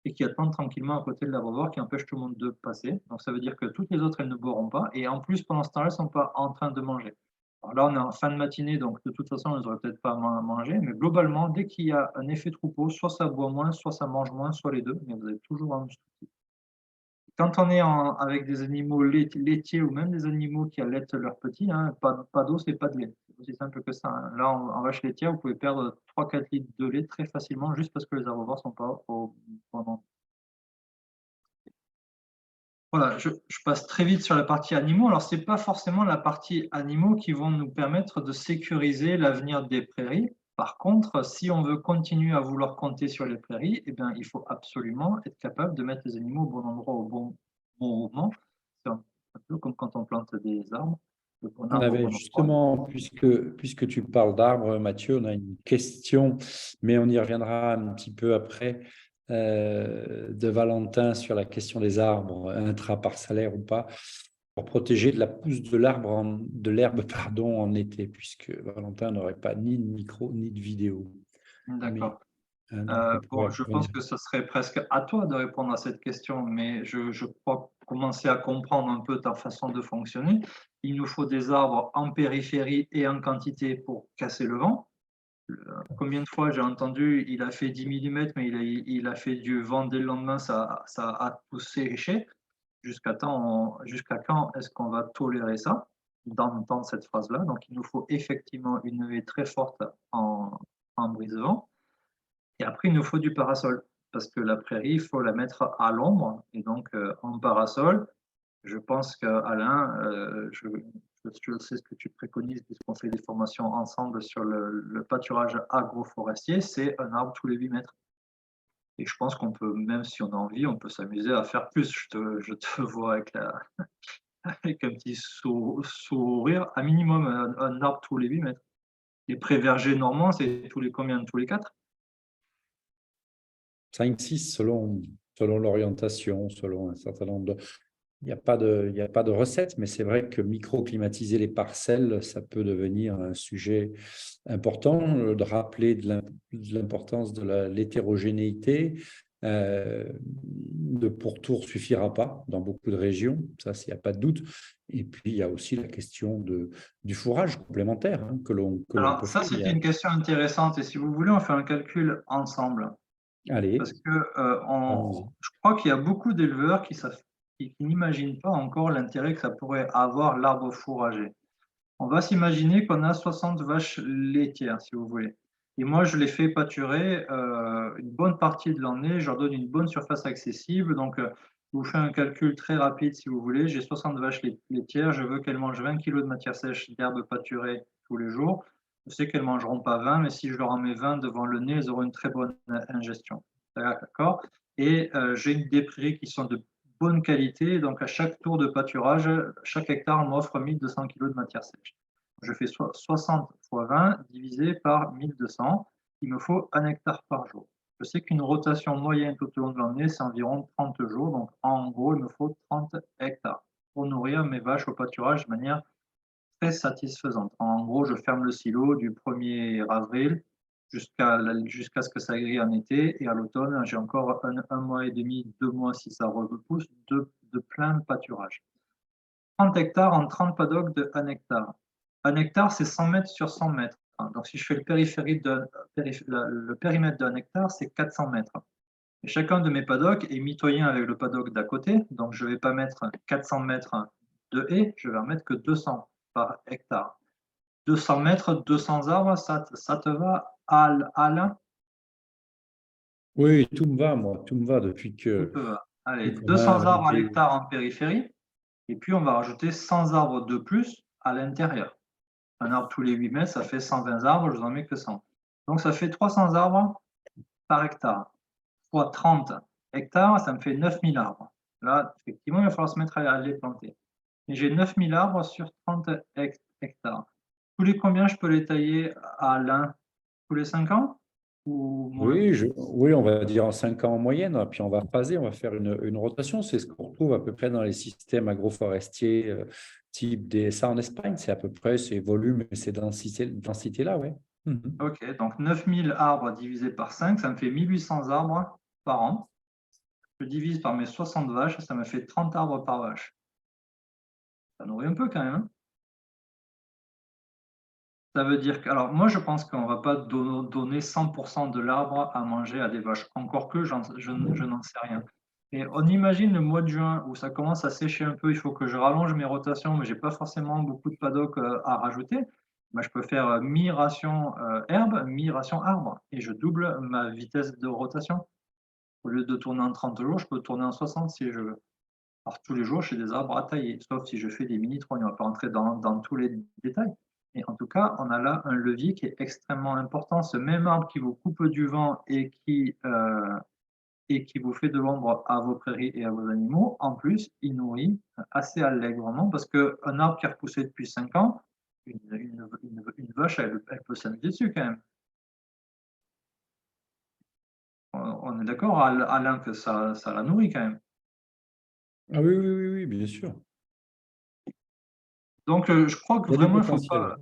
et qui attendent tranquillement à côté de l'abreuvoir, qui empêche tout le monde de passer. Donc ça veut dire que toutes les autres, elles ne boiront pas, et en plus, pendant ce temps-là, elles ne sont pas en train de manger. Alors là, on est en fin de matinée, donc de toute façon, elles n'auraient peut-être pas mangé, mais globalement, dès qu'il y a un effet troupeau, soit ça boit moins, soit ça mange moins, soit les deux, mais vous avez toujours un souci. Quand on est avec des animaux laitiers ou même des animaux qui allaitent leurs petits, hein, pas d'eau, c'est pas de lait. C'est aussi simple que ça, hein. Là, en vache laitière, vous pouvez perdre 3-4 litres de lait très facilement juste parce que les abreuvoirs ne sont pas au bon endroit. Voilà, je passe très vite sur la partie animaux. Alors, ce n'est pas forcément la partie animaux qui vont nous permettre de sécuriser l'avenir des prairies. Par contre, si on veut continuer à vouloir compter sur les prairies, eh bien, il faut absolument être capable de mettre les animaux au bon endroit au bon moment. C'est un peu comme quand on plante des arbres. Le bon On arbre au avait bon endroit. justement, puisque tu parles d'arbres, Mathieu, on a une question, mais on y reviendra un petit peu après, de Valentin sur la question des arbres, intraparcellaires ou pas, pour protéger de la pousse de l'herbe en été, puisque Valentin n'aurait pas ni de micro ni de vidéo. D'accord. Bon, Je pense que ce serait presque à toi de répondre à cette question, mais je crois commencer à comprendre un peu ta façon de fonctionner. Il nous faut des arbres en périphérie et en quantité pour casser le vent. Combien de fois j'ai entendu, il a fait 10 mm, mais il a fait du vent dès le lendemain, ça a poussé séché. Jusqu'à quand est-ce qu'on va tolérer ça dans cette phrase-là? Donc, il nous faut effectivement une haie très forte en brise-vent. Et après, il nous faut du parasol, parce que la prairie, il faut la mettre à l'ombre. Et donc, en parasol, je pense qu'Alain, je sais ce que tu préconises, puisqu'on fait des formations ensemble sur le pâturage agroforestier, c'est un arbre tous les 8 mètres. Et je pense qu'on peut, même si on a envie, on peut s'amuser à faire plus. Je te vois avec un petit sourire, à minimum un arbre tous les 8 mètres. Les pré-vergers normands, c'est tous les combien? Tous les 4? 5-6 selon l'orientation, selon un certain nombre il n'y a pas de recette, mais c'est vrai que microclimatiser les parcelles, ça peut devenir un sujet important, de rappeler de l'importance de l'hétérogénéité. De pourtour suffira pas dans beaucoup de régions, ça, il n'y a pas de doute. Et puis, il y a aussi la question du fourrage complémentaire que l'on Alors, peut ça, faire. c'est une question intéressante. Et si vous voulez, on fait un calcul ensemble. Allez, Parce que allons-y. je crois qu'il y a beaucoup d'éleveurs qui n'imaginent pas encore l'intérêt que ça pourrait avoir l'arbre fourragé. On va s'imaginer qu'on a 60 vaches laitières, si vous voulez. Et moi, je les fais pâturer une bonne partie de l'année. Je leur donne une bonne surface accessible. Donc, je vous fais un calcul très rapide, si vous voulez. J'ai 60 vaches laitières. Je veux qu'elles mangent 20 kg de matière sèche d'herbe pâturée tous les jours. Je sais qu'elles ne mangeront pas 20, mais si je leur en mets 20 devant le nez, elles auront une très bonne ingestion. D'accord? Et j'ai des prairies qui sont de bonne qualité. Donc, à chaque tour de pâturage, chaque hectare m'offre 1200 kg de matière sèche. Je fais 60 fois 20 divisé par 1200. Il me faut 1 hectare par jour. Je sais qu'une rotation moyenne tout au long de l'année, c'est environ 30 jours. Donc, en gros, il me faut 30 hectares pour nourrir mes vaches au pâturage de manière très satisfaisante. En gros, je ferme le silo du 1er avril jusqu'à ce que ça grille en été. Et à l'automne, j'ai encore un mois et demi, 2 mois si ça repousse, de plein pâturage. 30 hectares en 30 paddocks de 1 hectare. 1 hectare, c'est 100 mètres sur 100 mètres. Donc, si je fais le périmètre d'un hectare, c'est 400 mètres. Et chacun de mes paddocks est mitoyen avec le paddock d'à côté. Donc, je ne vais pas mettre 400 mètres de haies, je vais en mettre que 200 par hectare. 200 mètres, 200 arbres, ça te va, Alain? Oui, tout me va, moi. Tout me va depuis Tout que. te va. Allez, qu'on a 200 arbres à inventé. l'hectare en périphérie. Et puis, on va rajouter 100 arbres de plus à l'intérieur. Un arbre tous les 8 mètres, ça fait 120 arbres, je vous en mets que 100. Donc, ça fait 300 arbres par hectare. Fois 30 hectares, ça me fait 9000 arbres. Là, effectivement, il va falloir se mettre à les planter. Et j'ai 9000 arbres sur 30 hectares. Tous les combien je peux les tailler à l'un? Tous les 5 ans ou moins? Oui, on va dire en 5 ans en moyenne, puis on va phaser, on va faire une rotation. C'est ce qu'on retrouve à peu près dans les systèmes agroforestiers type DSA en Espagne. C'est à peu près ces volumes et ces densités-là, oui. Ok, donc 9000 arbres divisé par 5, ça me fait 1800 arbres par an. Je divise par mes 60 vaches, ça me fait 30 arbres par vache. Ça nourrit un peu quand même. Hein. Ça veut dire que, alors moi je pense qu'on ne va pas donner 100% de l'arbre à manger à des vaches, encore que je n'en sais rien. Et on imagine le mois de juin où ça commence à sécher un peu, il faut que je rallonge mes rotations, mais je n'ai pas forcément beaucoup de paddock à rajouter. Ben, je peux faire mi-ration herbe, mi-ration arbre, et je double ma vitesse de rotation. Au lieu de tourner en 30 jours, je peux tourner en 60 si je veux. Alors tous les jours, j'ai des arbres à tailler, sauf si je fais des mini-trognes, on ne va pas rentrer dans tous les détails. Et en tout cas, on a là un levier qui est extrêmement important. Ce même arbre qui vous coupe du vent et qui vous fait de l'ombre à vos prairies et à vos animaux, en plus, il nourrit assez allègrement parce qu'un arbre qui a repoussé depuis 5 ans, une vache, elle peut s'amuser dessus quand même. On est d'accord, Alain, que ça la nourrit quand même. Ah oui, bien sûr. Donc, je crois que Il y a du vraiment, potentiel.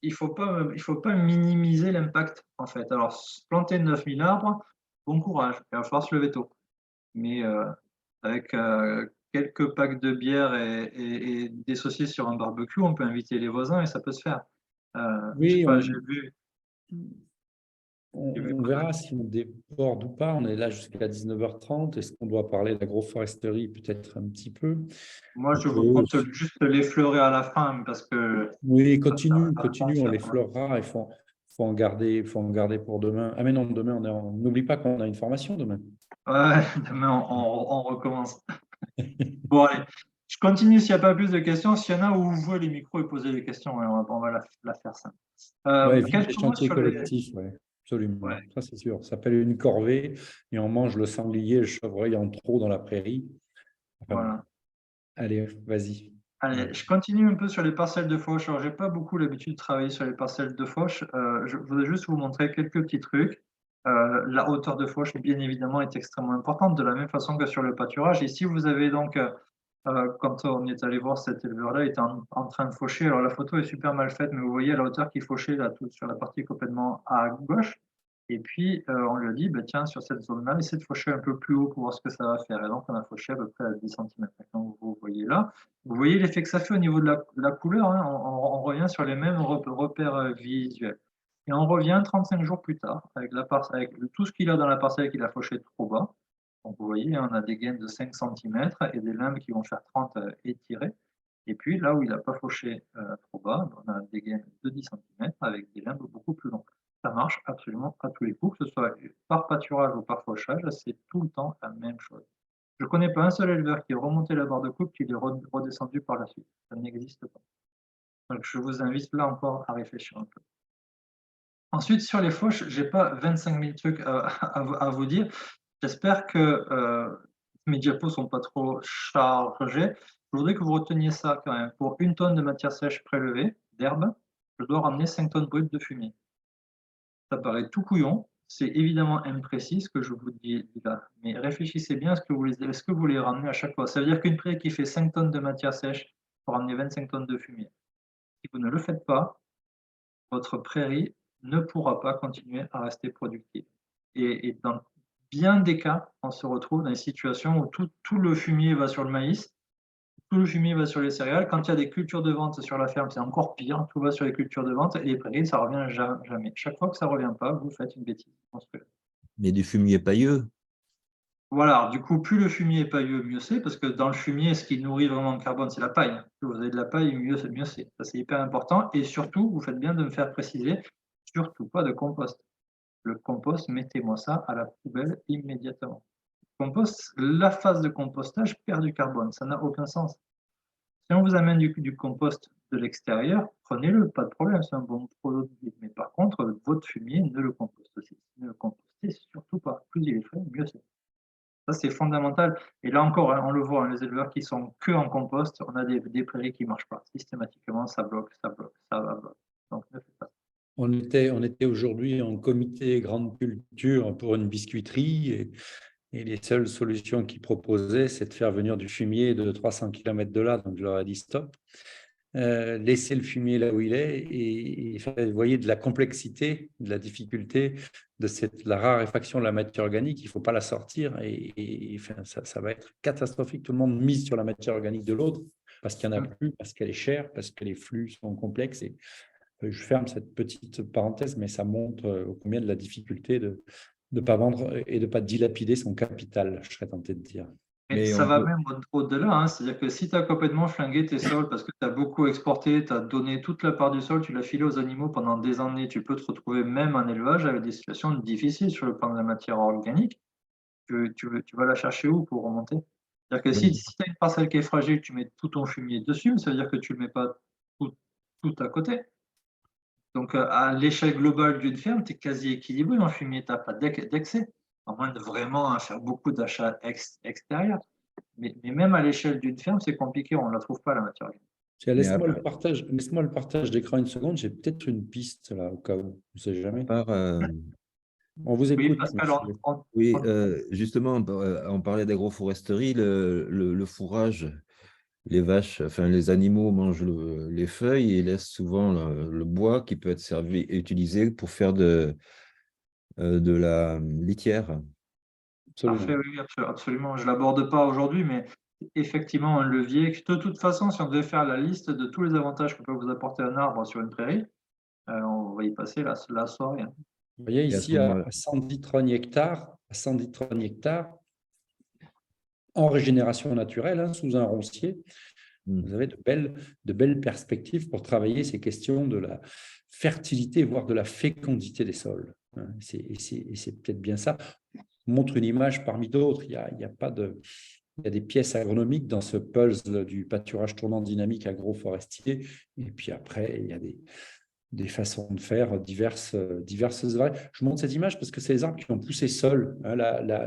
il faut pas minimiser l'impact, en fait. Alors, planter 9000 arbres, bon courage, il va falloir se lever tôt. Mais avec quelques packs de bière et des saucisses sur un barbecue, on peut inviter les voisins et ça peut se faire. Je sais Oui, pas, j'ai vu on verra si on déborde ou pas. On est là jusqu'à 19h30. Est-ce qu'on doit parler d'agroforesterie peut-être un petit peu? moi, On je vous peut. compte juste l'effleurer à la fin parce que Oui, ça continue, va pas on faire. l'effleurera. Faut en garder pour demain. Ah mais non, demain, n'oublie pas qu'on a une formation demain. Ouais, demain, on recommence. Bon, allez, je continue s'il n'y a pas plus de questions. S'il y en a, ouvrez les micros et posez des questions. Ouais, on va la faire simple. Ouais, vive les Quelques mots chantiers sur les. collectifs, ouais, absolument. Ouais, Ça, c'est sûr. Ça s'appelle une corvée et on mange le sanglier, le chevreuil en trop dans la prairie. Enfin bon, voilà. allez, vas-y. Allez, je continue un peu sur les parcelles de fauche. Alors, j'ai pas beaucoup l'habitude de travailler sur les parcelles de fauche. Je voudrais juste vous montrer quelques petits trucs. La hauteur de fauche, bien évidemment, est extrêmement importante, de la même façon que sur le pâturage. Ici, vous avez donc Quand on est allé voir cet éleveur-là, il était en train de faucher. Alors la photo est super mal faite, mais vous voyez à la hauteur qu'il fauchait là, tout sur la partie complètement à gauche. Et puis on lui a dit, bah, tiens, sur cette zone-là, essaie de faucher un peu plus haut pour voir ce que ça va faire. Et donc on a fauché à peu près à 10 cm. Comme vous voyez là, vous voyez l'effet que ça fait au niveau de la couleur. Hein. On revient sur les mêmes repères visuels. Et on revient 35 jours plus tard avec tout ce qu'il a dans la parcelle qu'il a fauché trop bas. Donc vous voyez, on a des gaines de 5 cm et des limbes qui vont faire 30 étirées. Et puis là où il n'a pas fauché trop bas, on a des gaines de 10 cm avec des limbes beaucoup plus longues. Ça marche absolument à tous les coups, que ce soit par pâturage ou par fauchage, c'est tout le temps la même chose. Je ne connais pas un seul éleveur qui ait remonté la barre de coupe qui est redescendu par la suite. Ça n'existe pas. Donc je vous invite là encore à réfléchir un peu. Ensuite, sur les fauches, je n'ai pas 25 000 trucs à vous dire. J'espère que mes diapos ne sont pas trop chargés. Je voudrais que vous reteniez ça quand même. Pour 1 tonne de matière sèche prélevée, d'herbe, je dois ramener 5 tonnes brutes de fumier. Ça paraît tout couillon. C'est évidemment imprécis ce que je vous dis là. Mais réfléchissez bien à ce que vous les ramenez à chaque fois. Ça veut dire qu'une prairie qui fait 5 tonnes de matière sèche pour ramener 25 tonnes de fumier. Si vous ne le faites pas, votre prairie ne pourra pas continuer à rester productive. Et dans bien des cas, on se retrouve dans des situations où tout le fumier va sur le maïs, tout le fumier va sur les céréales. Quand il y a des cultures de vente sur la ferme, c'est encore pire, tout va sur les cultures de vente et les prairies, ça revient jamais. Chaque fois que ça ne revient pas, vous faites une bêtise. Mais du fumier pailleux. Voilà, du coup, plus le fumier est pailleux, mieux c'est, parce que dans le fumier, ce qui nourrit vraiment le carbone, c'est la paille. Plus vous avez de la paille, mieux c'est. Ça, c'est hyper important. Et surtout, vous faites bien de me faire préciser, surtout pas de compost. Le compost, mettez-moi ça à la poubelle immédiatement. Compost, la phase de compostage perd du carbone, ça n'a aucun sens. Si on vous amène du compost de l'extérieur, prenez-le, pas de problème, c'est un bon produit. Mais par contre, votre fumier, ne le compostez surtout pas. Plus il est frais, mieux c'est. Ça, c'est fondamental. Et là encore, hein, on le voit, hein, les éleveurs qui sont que en compost, on a des prairies qui ne marchent pas. Systématiquement, ça bloque, ça va bloquer. Donc, ne faites pas ça. On était aujourd'hui en comité grande culture pour une biscuiterie et les seules solutions qu'ils proposaient, c'est de faire venir du fumier de 300 km de là. Donc, je leur ai dit stop. Laissez le fumier là où il est et vous voyez de la complexité, de la difficulté de la raréfaction de la matière organique. Il ne faut pas la sortir et enfin, ça va être catastrophique. Tout le monde mise sur la matière organique de l'autre parce qu'il n'y en a plus, parce qu'elle est chère, parce que les flux sont complexes. Et je ferme cette petite parenthèse, mais ça montre combien de la difficulté de ne pas vendre et de ne pas dilapider son capital, je serais tenté de dire. Mais ça va même au-delà, hein. C'est-à-dire que si tu as complètement flingué tes sols parce que tu as beaucoup exporté, tu as donné toute la part du sol, tu l'as filé aux animaux pendant des années, tu peux te retrouver même en élevage avec des situations difficiles sur le plan de la matière organique. Tu vas la chercher où pour remonter? C'est-à-dire que si tu as une parcelle qui est fragile, tu mets tout ton fumier dessus, mais ça veut dire que tu ne le mets pas tout à côté. Donc, à l'échelle globale d'une ferme, tu es quasi équilibré en fumier, tu n'as pas d'excès, à moins de vraiment faire beaucoup d'achats extérieurs. Mais même à l'échelle d'une ferme, c'est compliqué, on ne la trouve pas, la matière organique. Laisse-moi le partage d'écran une seconde, j'ai peut-être une piste là, au cas où, on ne sait jamais. On vous écoute. Oui, Pascal, oui, justement, on parlait d'agroforesterie, le fourrage. Les vaches, enfin les animaux mangent les feuilles et laissent souvent le bois qui peut être utilisé pour faire de la litière. Absolument. Parfait, oui, absolument. Je ne l'aborde pas aujourd'hui, mais effectivement, un levier. De toute façon, si on devait faire la liste de tous les avantages que peut vous apporter un arbre sur une prairie, on va y passer la soirée. Vous voyez ici, à 110 hectares, en régénération naturelle, hein, sous un roncier, vous avez de belles perspectives pour travailler ces questions de la fertilité, voire de la fécondité des sols. Et c'est peut-être bien ça. Je vous montre une image parmi d'autres. Il y a des pièces agronomiques dans ce puzzle du pâturage tournant dynamique agroforestier. Et puis après, il y a des façons de faire diverses. Je montre cette image parce que c'est les arbres qui ont poussé seuls.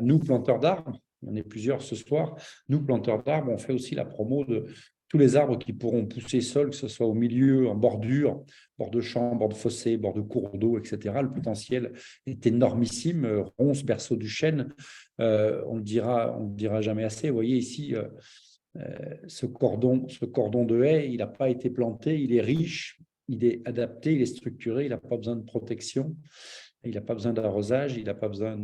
Nous, planteurs d'arbres, on est plusieurs ce soir, nous, planteurs d'arbres, on fait aussi la promo de tous les arbres qui pourront pousser seuls, que ce soit au milieu, en bordure, bord de champs, bord de fossés, bord de cours d'eau, etc. Le potentiel est énormissime. Ronces, berceau du chêne, on ne le dira jamais assez. Vous voyez ici Ce cordon de haie, il n'a pas été planté, il est riche, il est adapté, il est structuré, il n'a pas besoin de protection, il n'a pas besoin d'arrosage, il n'a pas besoin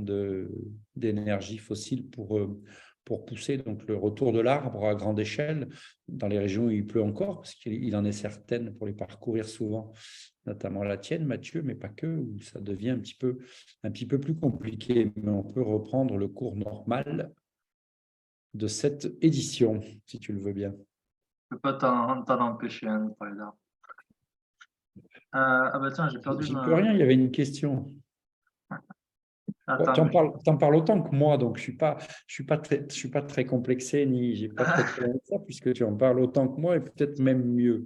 d'énergie fossile pour pousser. Donc, le retour de l'arbre à grande échelle, dans les régions où il pleut encore, parce qu'il en est certaines pour les parcourir souvent, notamment la tienne, Mathieu, mais pas que, où ça devient un petit peu plus compliqué. Mais on peut reprendre le cours normal de cette édition, si tu le veux bien. Je ne peux pas t'en empêcher, hein, par exemple. Ah bah tiens, j'ai perdu J'y peux rien, il y avait une question. Attends, T'en parles autant que moi, donc je suis pas très complexé, ni j'ai pas trop de problème avec ça, puisque tu en parles autant que moi et peut-être même mieux.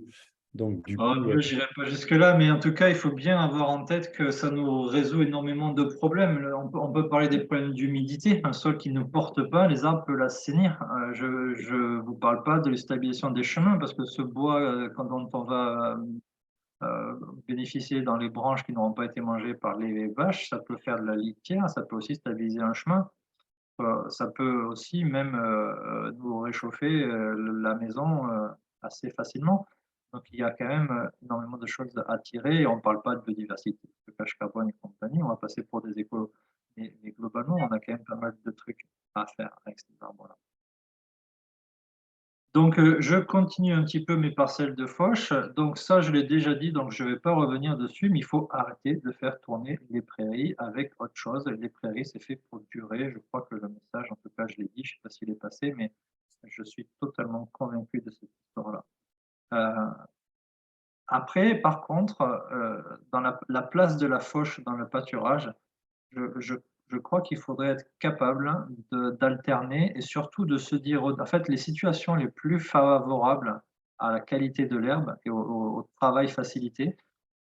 Donc, du coup, je n'irai pas jusque-là, mais en tout cas, il faut bien avoir en tête que ça nous résout énormément de problèmes. On peut parler des problèmes d'humidité, un sol qui ne porte pas, les arbres peuvent l'assainir. Je ne vous parle pas de la stabilisation des chemins, parce que ce bois, dont on va bénéficier dans les branches qui n'auront pas été mangées par les vaches, ça peut faire de la litière, ça peut aussi stabiliser un chemin. Ça peut aussi même nous réchauffer la maison assez facilement. Donc, il y a quand même énormément de choses à tirer. Et on ne parle pas de biodiversité, de pêche carbone et compagnie. On va passer pour des écolos. Mais globalement, on a quand même pas mal de trucs à faire avec ces arbres-là. Donc, je continue un petit peu mes parcelles de fauche. Donc, ça, je l'ai déjà dit, donc je ne vais pas revenir dessus, mais il faut arrêter de faire tourner les prairies avec autre chose. Les prairies, c'est fait pour durer. Je crois que le message, en tout cas, je l'ai dit, je ne sais pas s'il est passé, mais je suis totalement convaincu de cette histoire-là. Après, par contre, dans la place de la fauche dans le pâturage, je crois qu'il faudrait être capable d'alterner et surtout de se dire, en fait, les situations les plus favorables à la qualité de l'herbe et au travail facilité,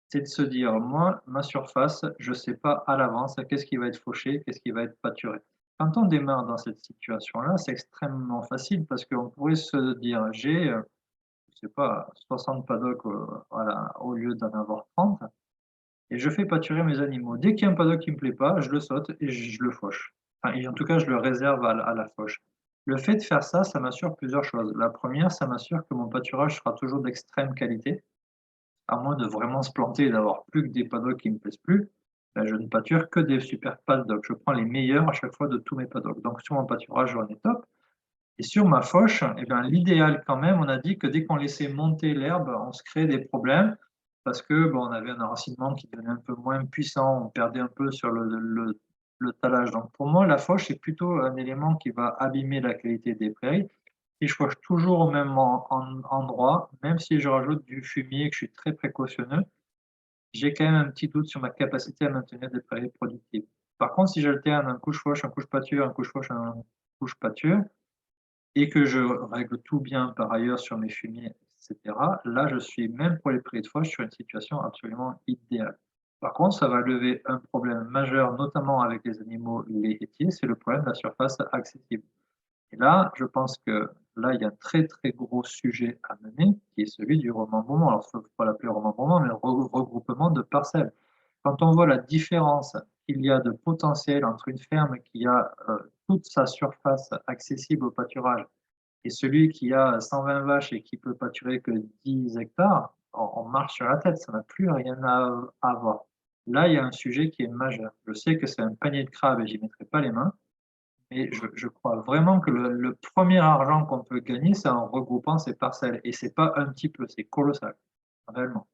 c'est de se dire, moi, ma surface, je ne sais pas à l'avance qu'est-ce qui va être fauché, qu'est-ce qui va être pâturé. Quand on démarre dans cette situation-là, c'est extrêmement facile parce qu'on pourrait se dire, j'ai, je sais pas, 60 paddocks voilà, au lieu d'en avoir 30 et je fais pâturer mes animaux. Dès qu'il y a un paddock qui me plaît pas, je le saute et je le fauche. Enfin, et en tout cas, je le réserve à la fauche. Le fait de faire ça, ça m'assure plusieurs choses. La première, ça m'assure que mon pâturage sera toujours d'extrême qualité, à moins de vraiment se planter et d'avoir plus que des paddocks qui me plaisent plus. Ben, je ne pâture que des super paddocks. Je prends les meilleurs à chaque fois de tous mes paddocks. Donc sur mon pâturage, on est top. Et sur ma fauche, eh bien, l'idéal quand même, on a dit que dès qu'on laissait monter l'herbe, on se crée des problèmes parce que bon, on avait un enracinement qui devenait un peu moins puissant, on perdait un peu sur le talage. Donc pour moi, la fauche, c'est plutôt un élément qui va abîmer la qualité des prairies. Si je fauche toujours au même endroit, même si je rajoute du fumier et que je suis très précautionneux, j'ai quand même un petit doute sur ma capacité à maintenir des prairies productives. Par contre, si j'alterne un couche fauche, un couche pâture, un couche fauche, un couche pâture, et que je règle tout bien par ailleurs sur mes fumiers, etc., là, je suis, même pour les prairies de fauche, sur une situation absolument idéale. Par contre, ça va lever un problème majeur, notamment avec les animaux laitiers, c'est le problème de la surface accessible. Et là, je pense que là, il y a un très, très gros sujet à mener, qui est celui du remembrement. Alors, il ne faut pas l'appeler remembrement, mais le regroupement de parcelles. Quand on voit la différence qu'il y a de potentiel entre une ferme qui a toute sa surface accessible au pâturage et celui qui a 120 vaches et qui peut pâturer que 10 hectares, on marche sur la tête, ça n'a plus rien à voir. Là, il y a un sujet qui est majeur. Je sais que c'est un panier de crabes et j'y mettrai pas les mains, mais je crois vraiment que le premier argent qu'on peut gagner, c'est en regroupant ces parcelles. Et c'est pas un petit peu, c'est colossal, réellement.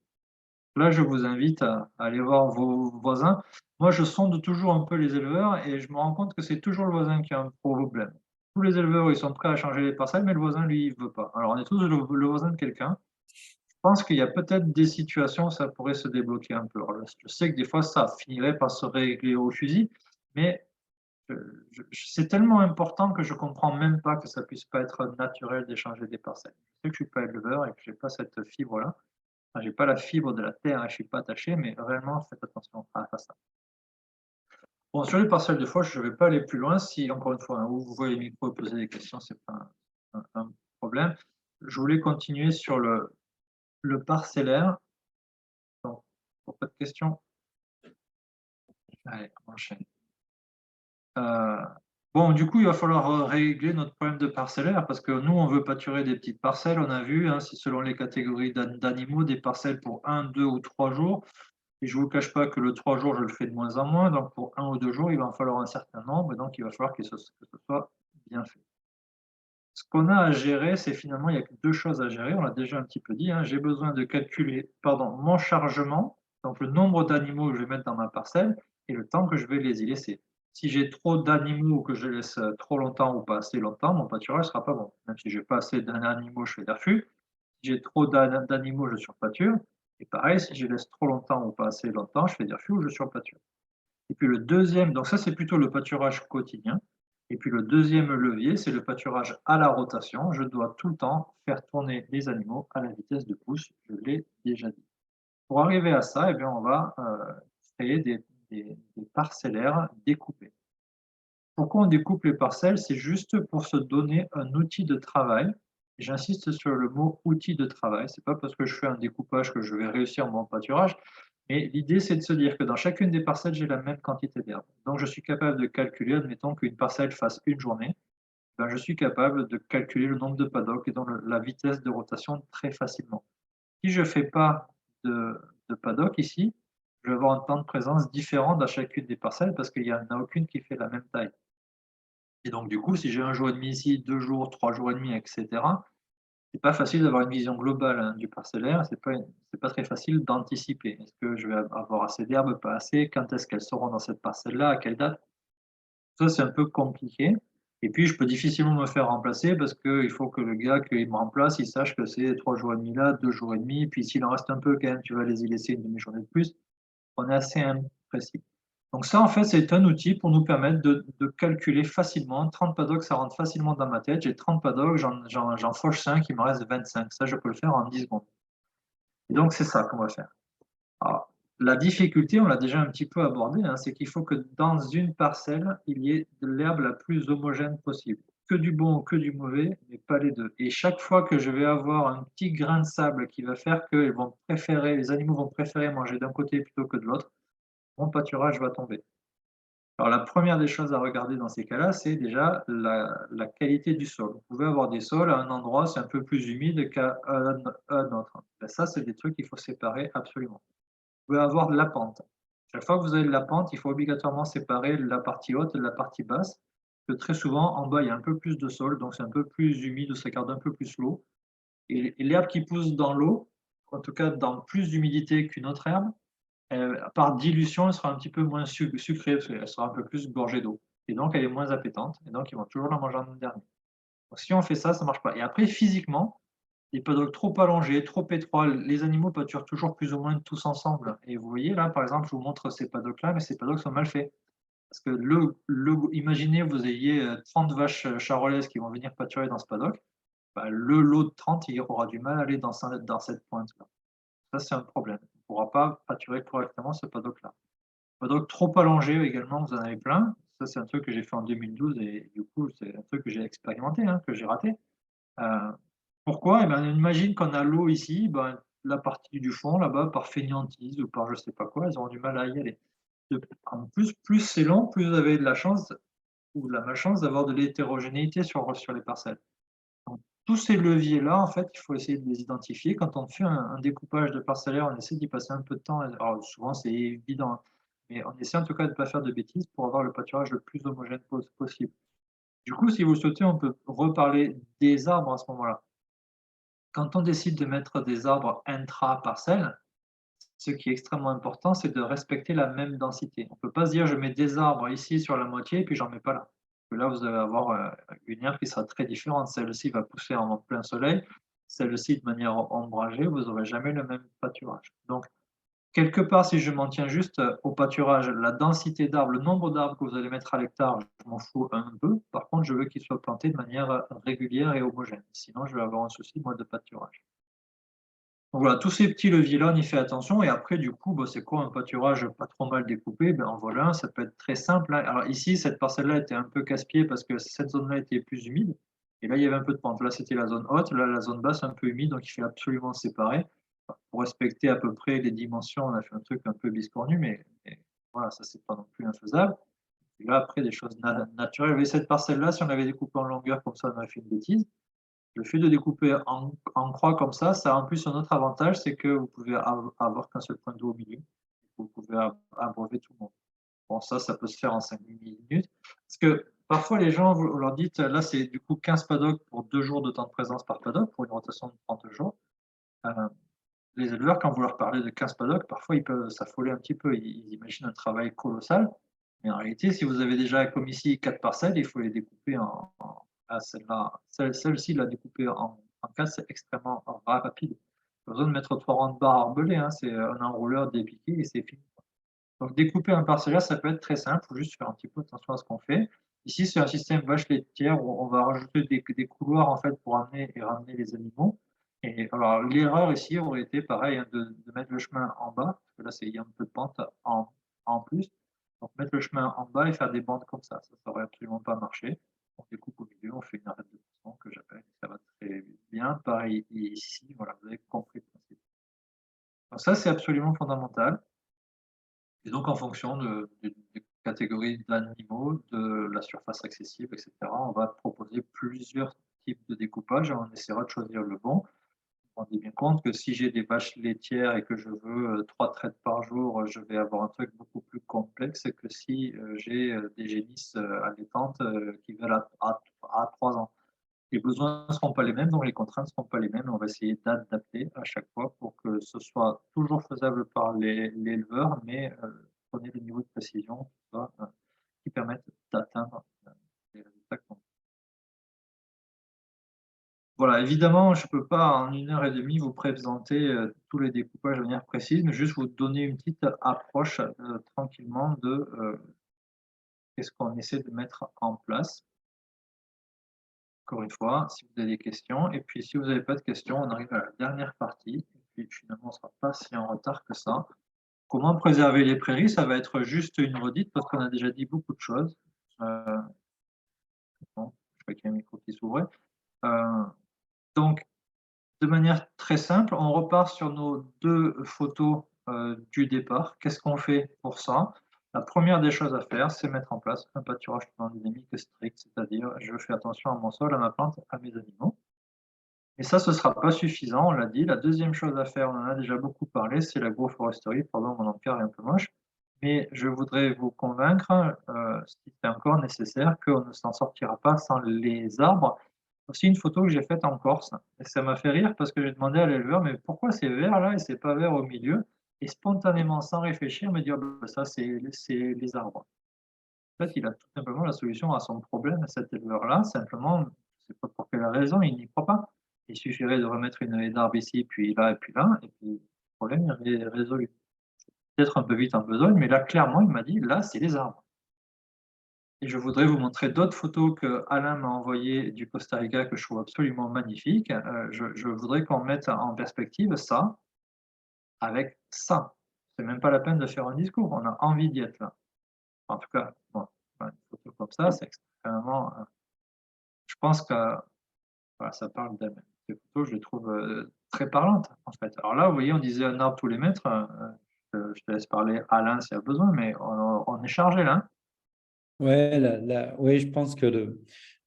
Là, je vous invite à aller voir vos voisins. Moi, je sonde toujours un peu les éleveurs et je me rends compte que c'est toujours le voisin qui a un problème. Tous les éleveurs, ils sont prêts à changer les parcelles, mais le voisin, lui, il ne veut pas. Alors, on est tous le voisin de quelqu'un. Je pense qu'il y a peut-être des situations où ça pourrait se débloquer un peu. Alors, je sais que des fois, ça finirait par se régler au fusil, mais c'est tellement important que je ne comprends même pas que ça ne puisse pas être naturel d'échanger des parcelles. Je sais que je ne suis pas éleveur et que je n'ai pas cette fibre-là. Enfin, je n'ai pas la fibre de la terre et je ne suis pas attaché, mais réellement, faites attention à ça. Bon, sur les parcelles de fauche, je ne vais pas aller plus loin. Si, encore une fois, hein, vous voyez les micros et poser des questions, ce n'est pas un problème. Je voulais continuer sur le parcellaire. Donc, pas de questions. Allez, on enchaîne. Bon, du coup, il va falloir régler notre problème de parcellaire parce que nous, on veut pâturer des petites parcelles. On a vu, hein, si selon les catégories d'animaux, des parcelles pour 1, 2 ou 3 jours. Et je ne vous cache pas que le 3 jours, je le fais de moins en moins. Donc, pour 1 ou 2 jours, il va en falloir un certain nombre. Et donc, il va falloir que ce soit bien fait. Ce qu'on a à gérer, c'est finalement, il n'y a que 2 choses à gérer. On l'a déjà un petit peu dit, hein. J'ai besoin de calculer, mon chargement, donc le nombre d'animaux que je vais mettre dans ma parcelle et le temps que je vais les y laisser. Si j'ai trop d'animaux ou que je les laisse trop longtemps ou pas assez longtemps, mon pâturage ne sera pas bon. Même si je n'ai pas assez d'animaux, je fais d'affût. Si j'ai trop d'animaux, je surpâture. Et pareil, si je les laisse trop longtemps ou pas assez longtemps, je fais d'affût ou je surpâture. Et puis le deuxième, donc ça c'est plutôt le pâturage quotidien. Et puis le deuxième levier, c'est le pâturage à la rotation. Je dois tout le temps faire tourner les animaux à la vitesse de pouce, je l'ai déjà dit. Pour arriver à ça, eh bien, on va créer des parcellaires découpés. Pourquoi on découpe les parcelles? C'est juste pour se donner un outil de travail. J'insiste sur le mot outil de travail. Ce n'est pas parce que je fais un découpage que je vais réussir mon pâturage, mais l'idée, c'est de se dire que dans chacune des parcelles, j'ai la même quantité d'herbe. Donc, je suis capable de calculer, admettons qu'une parcelle fasse une journée, ben, je suis capable de calculer le nombre de paddocks et donc la vitesse de rotation très facilement. Si je ne fais pas de paddock ici, je vais avoir un temps de présence différent dans chacune des parcelles parce qu'il n'y en a aucune qui fait la même taille. Et donc, du coup, si j'ai 1 jour et demi ici, 2 jours, 3 jours et demi, etc., c'est pas facile d'avoir une vision globale, hein, du parcellaire. C'est pas très facile d'anticiper. Est-ce que je vais avoir assez d'herbe, pas assez? Quand est-ce qu'elles seront dans cette parcelle-là? À quelle date? Ça, c'est un peu compliqué. Et puis, je peux difficilement me faire remplacer parce qu'il faut que le gars qui me remplace, il sache que c'est 3 jours et demi là, 2 jours et demi. Puis, s'il en reste un peu, quand même, tu vas les y laisser une demi-journée de plus. On est assez imprécis. Donc ça, en fait, c'est un outil pour nous permettre de calculer facilement. 30 paddocks, ça rentre facilement dans ma tête. J'ai 30 paddocks, j'en fauche 5, il me reste 25. Ça, je peux le faire en 10 secondes. Et donc, c'est ça qu'on va faire. Alors, la difficulté, on l'a déjà un petit peu abordé, hein, c'est qu'il faut que dans une parcelle, il y ait de l'herbe la plus homogène possible. Que du bon ou que du mauvais, mais pas les deux. Et chaque fois que je vais avoir un petit grain de sable qui va faire que les animaux vont préférer manger d'un côté plutôt que de l'autre, mon pâturage va tomber. Alors la première des choses à regarder dans ces cas-là, c'est déjà la qualité du sol. Vous pouvez avoir des sols à un endroit, c'est un peu plus humide qu'à un autre. Ben ça, c'est des trucs qu'il faut séparer absolument. Vous pouvez avoir de la pente. Chaque fois que vous avez de la pente, il faut obligatoirement séparer la partie haute de la partie basse, parce que très souvent, en bas, il y a un peu plus de sol, donc c'est un peu plus humide, ça garde un peu plus l'eau. Et l'herbe qui pousse dans l'eau, en tout cas dans plus d'humidité qu'une autre herbe, par dilution, elle sera un petit peu moins sucrée, parce qu'elle sera un peu plus gorgée d'eau. Et donc, elle est moins appétante, et donc ils vont toujours la manger en dernier. Donc, si on fait ça, ça ne marche pas. Et après, physiquement, les paddocks trop allongés, trop étroits, les animaux pâturent toujours plus ou moins tous ensemble. Et vous voyez là, par exemple, je vous montre ces paddocks-là, mais ces paddocks sont mal faits. Parce que imaginez, vous ayez 30 vaches charolaises qui vont venir pâturer dans ce paddock, bah, le lot de 30, il aura du mal à aller dans cette pointe-là. Ça, c'est un problème. On ne pourra pas pâturer correctement ce paddock-là. Paddock trop allongé également, vous en avez plein. Ça, c'est un truc que j'ai fait en 2012 et du coup, c'est un truc que j'ai expérimenté, hein, que j'ai raté. Pourquoi? Eh ben, on imagine qu'on a l'eau ici, ben, la partie du fond, là-bas, par fainéantise ou par je ne sais pas quoi, elles auront du mal à y aller. En plus c'est long, plus vous avez de la chance ou de la malchance d'avoir de l'hétérogénéité sur les parcelles. Donc, tous ces leviers-là, en fait, il faut essayer de les identifier. Quand on fait un découpage de parcellaire, on essaie d'y passer un peu de temps. Alors, souvent, c'est évident, hein, mais on essaie en tout cas de ne pas faire de bêtises pour avoir le pâturage le plus homogène possible. Du coup, si vous le souhaitez, on peut reparler des arbres à ce moment-là. Quand on décide de mettre des arbres intra-parcelles, ce qui est extrêmement important, c'est de respecter la même densité. On ne peut pas se dire je mets des arbres ici sur la moitié et puis j'en mets pas là. Parce que là, vous allez avoir une herbe qui sera très différente. Celle-ci va pousser en plein soleil, celle-ci de manière ombragée, vous n'aurez jamais le même pâturage. Donc, quelque part, si je m'en tiens juste au pâturage, la densité d'arbres, le nombre d'arbres que vous allez mettre à l'hectare, je m'en fous un peu. Par contre, je veux qu'ils soient plantés de manière régulière et homogène. Sinon, je vais avoir un souci, moi, de pâturage. Donc voilà, tous ces petits leviers-là, on y fait attention. Et après, du coup, bah, c'est quoi un pâturage pas trop mal découpé? Ben, en voilà un, ça peut être très simple, hein. Alors ici, cette parcelle-là était un peu casse-pied parce que cette zone-là était plus humide. Et là, il y avait un peu de pente. Là, c'était la zone haute. Là, la zone basse, un peu humide. Donc, il fait absolument séparer. Pour respecter à peu près les dimensions, on a fait un truc un peu biscornu, mais voilà, ça, c'est pas non plus infaisable. Et là, après, des choses naturelles. Vous voyez, cette parcelle-là, si on l'avait découpée en longueur comme ça, on aurait fait une bêtise. Le fait de découper en croix comme ça a en plus un autre avantage, c'est que vous pouvez avoir qu'un seul point d'eau au milieu. Vous pouvez abreuver tout le monde. Bon, ça peut se faire en 5 minutes. Parce que parfois, les gens, vous leur dites, là, c'est du coup 15 paddocks pour 2 jours de temps de présence par paddock, pour une rotation de 30 jours. Les éleveurs, quand vous leur parlez de 15 paddocks, parfois, ils peuvent s'affoler un petit peu. Ils imaginent un travail colossal. Mais en réalité, si vous avez déjà comme ici 4 parcelles, il faut les découper celle-ci, la découper en 4, c'est extrêmement rapide. Pas besoin de mettre 3 rangs de barres arbelés, hein, c'est un enrouleur dépiqué et c'est fini. Donc découper un parcellaire, ça peut être très simple, il faut juste faire un petit peu attention à ce qu'on fait. Ici, c'est un système vache laitière où on va rajouter des couloirs en fait pour amener et ramener les animaux. Et alors l'erreur ici aurait été pareil, hein, de mettre le chemin en bas, parce que là il y a un peu de pente en plus. Donc mettre le chemin en bas et faire des bandes comme ça aurait absolument pas marché. On découpe au milieu, on fait une arête de poisson que j'appelle, ça va très bien. Pareil ici, voilà, vous avez compris le principe. Donc ça, c'est absolument fondamental. Et donc, en fonction des catégories d'animaux, de la surface accessible, etc., on va proposer plusieurs types de découpage et on essaiera de choisir le bon. On se rend bien compte que si j'ai des vaches laitières et que je veux 3 traites par jour, je vais avoir un truc beaucoup plus complexe que si j'ai des génisses allaitantes qui veulent à 3 ans. Les besoins ne seront pas les mêmes, donc les contraintes ne seront pas les mêmes. On va essayer d'adapter à chaque fois pour que ce soit toujours faisable par l'éleveur, mais prenez des niveaux de précision qui permettent d'atteindre les résultats qu'on veut. Voilà, évidemment, je ne peux pas en 1 heure et demie vous présenter tous les découpages de manière précise, mais juste vous donner une petite approche tranquillement de qu'est-ce qu'on essaie de mettre en place. Encore une fois, si vous avez des questions, et puis si vous n'avez pas de questions, on arrive à la dernière partie, et puis finalement on ne sera pas si en retard que ça. Comment préserver les prairies? Ça va être juste une redite parce qu'on a déjà dit beaucoup de choses. Bon, je crois qu'il y a un micro qui s'ouvrait. Donc, de manière très simple, on repart sur nos 2 photos du départ. Qu'est-ce qu'on fait pour ça? La première des choses à faire, c'est mettre en place un pâturage endémique strict, c'est-à-dire je fais attention à mon sol, à ma plante, à mes animaux. Et ça, ce ne sera pas suffisant, on l'a dit. La deuxième chose à faire, on en a déjà beaucoup parlé, c'est l'agroforesterie. Pardon, mon encart est un peu moche. Mais je voudrais vous convaincre, si c'est encore nécessaire, qu'on ne s'en sortira pas sans les arbres. Aussi une photo que j'ai faite en Corse. Et ça m'a fait rire parce que j'ai demandé à l'éleveur, mais pourquoi c'est vert là et c'est pas vert au milieu? Et spontanément, sans réfléchir, me dire, bah, ça c'est les arbres. En fait, il a tout simplement la solution à son problème, à cet éleveur-là. Simplement, je ne sais pas pour quelle raison, il n'y croit pas. Il suffirait de remettre une haie d'arbres ici, puis là, et puis le problème est résolu. Peut-être un peu vite en besogne, mais là, clairement, il m'a dit, là, c'est les arbres. Et je voudrais vous montrer d'autres photos que Alain m'a envoyées du Costa Rica que je trouve absolument magnifiques. Je voudrais qu'on mette en perspective ça avec ça. C'est même pas la peine de faire un discours, on a envie d'y être là. En tout cas, bon, une photo comme ça, c'est extrêmement. Je pense que voilà, ça parle d'elle-même. Ces photos, je les trouve très parlantes, en fait. Alors là, vous voyez, on disait un arbre tous les mètres. Je te laisse parler Alain s'il y a besoin, mais on est chargé là. Hein. Ouais, je pense que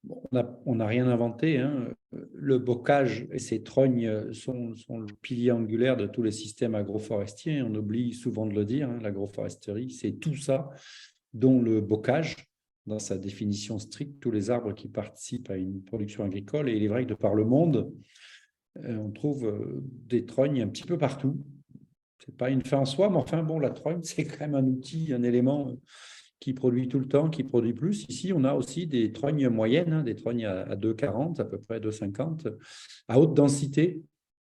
bon, on n'a rien inventé. Hein. Le bocage et ses trognes sont le pilier angulaire de tous les systèmes agroforestiers. On oublie souvent de le dire. Hein. L'agroforesterie, c'est tout ça, dont le bocage, dans sa définition stricte, tous les arbres qui participent à une production agricole. Et il est vrai que de par le monde, on trouve des trognes un petit peu partout. Ce n'est pas une fin en soi, mais enfin, bon, la trogne, c'est quand même un outil, un élément qui produit tout le temps, qui produit plus. Ici, on a aussi des trognes moyennes, hein, des trognes à 2,40, à peu près 2,50, à haute densité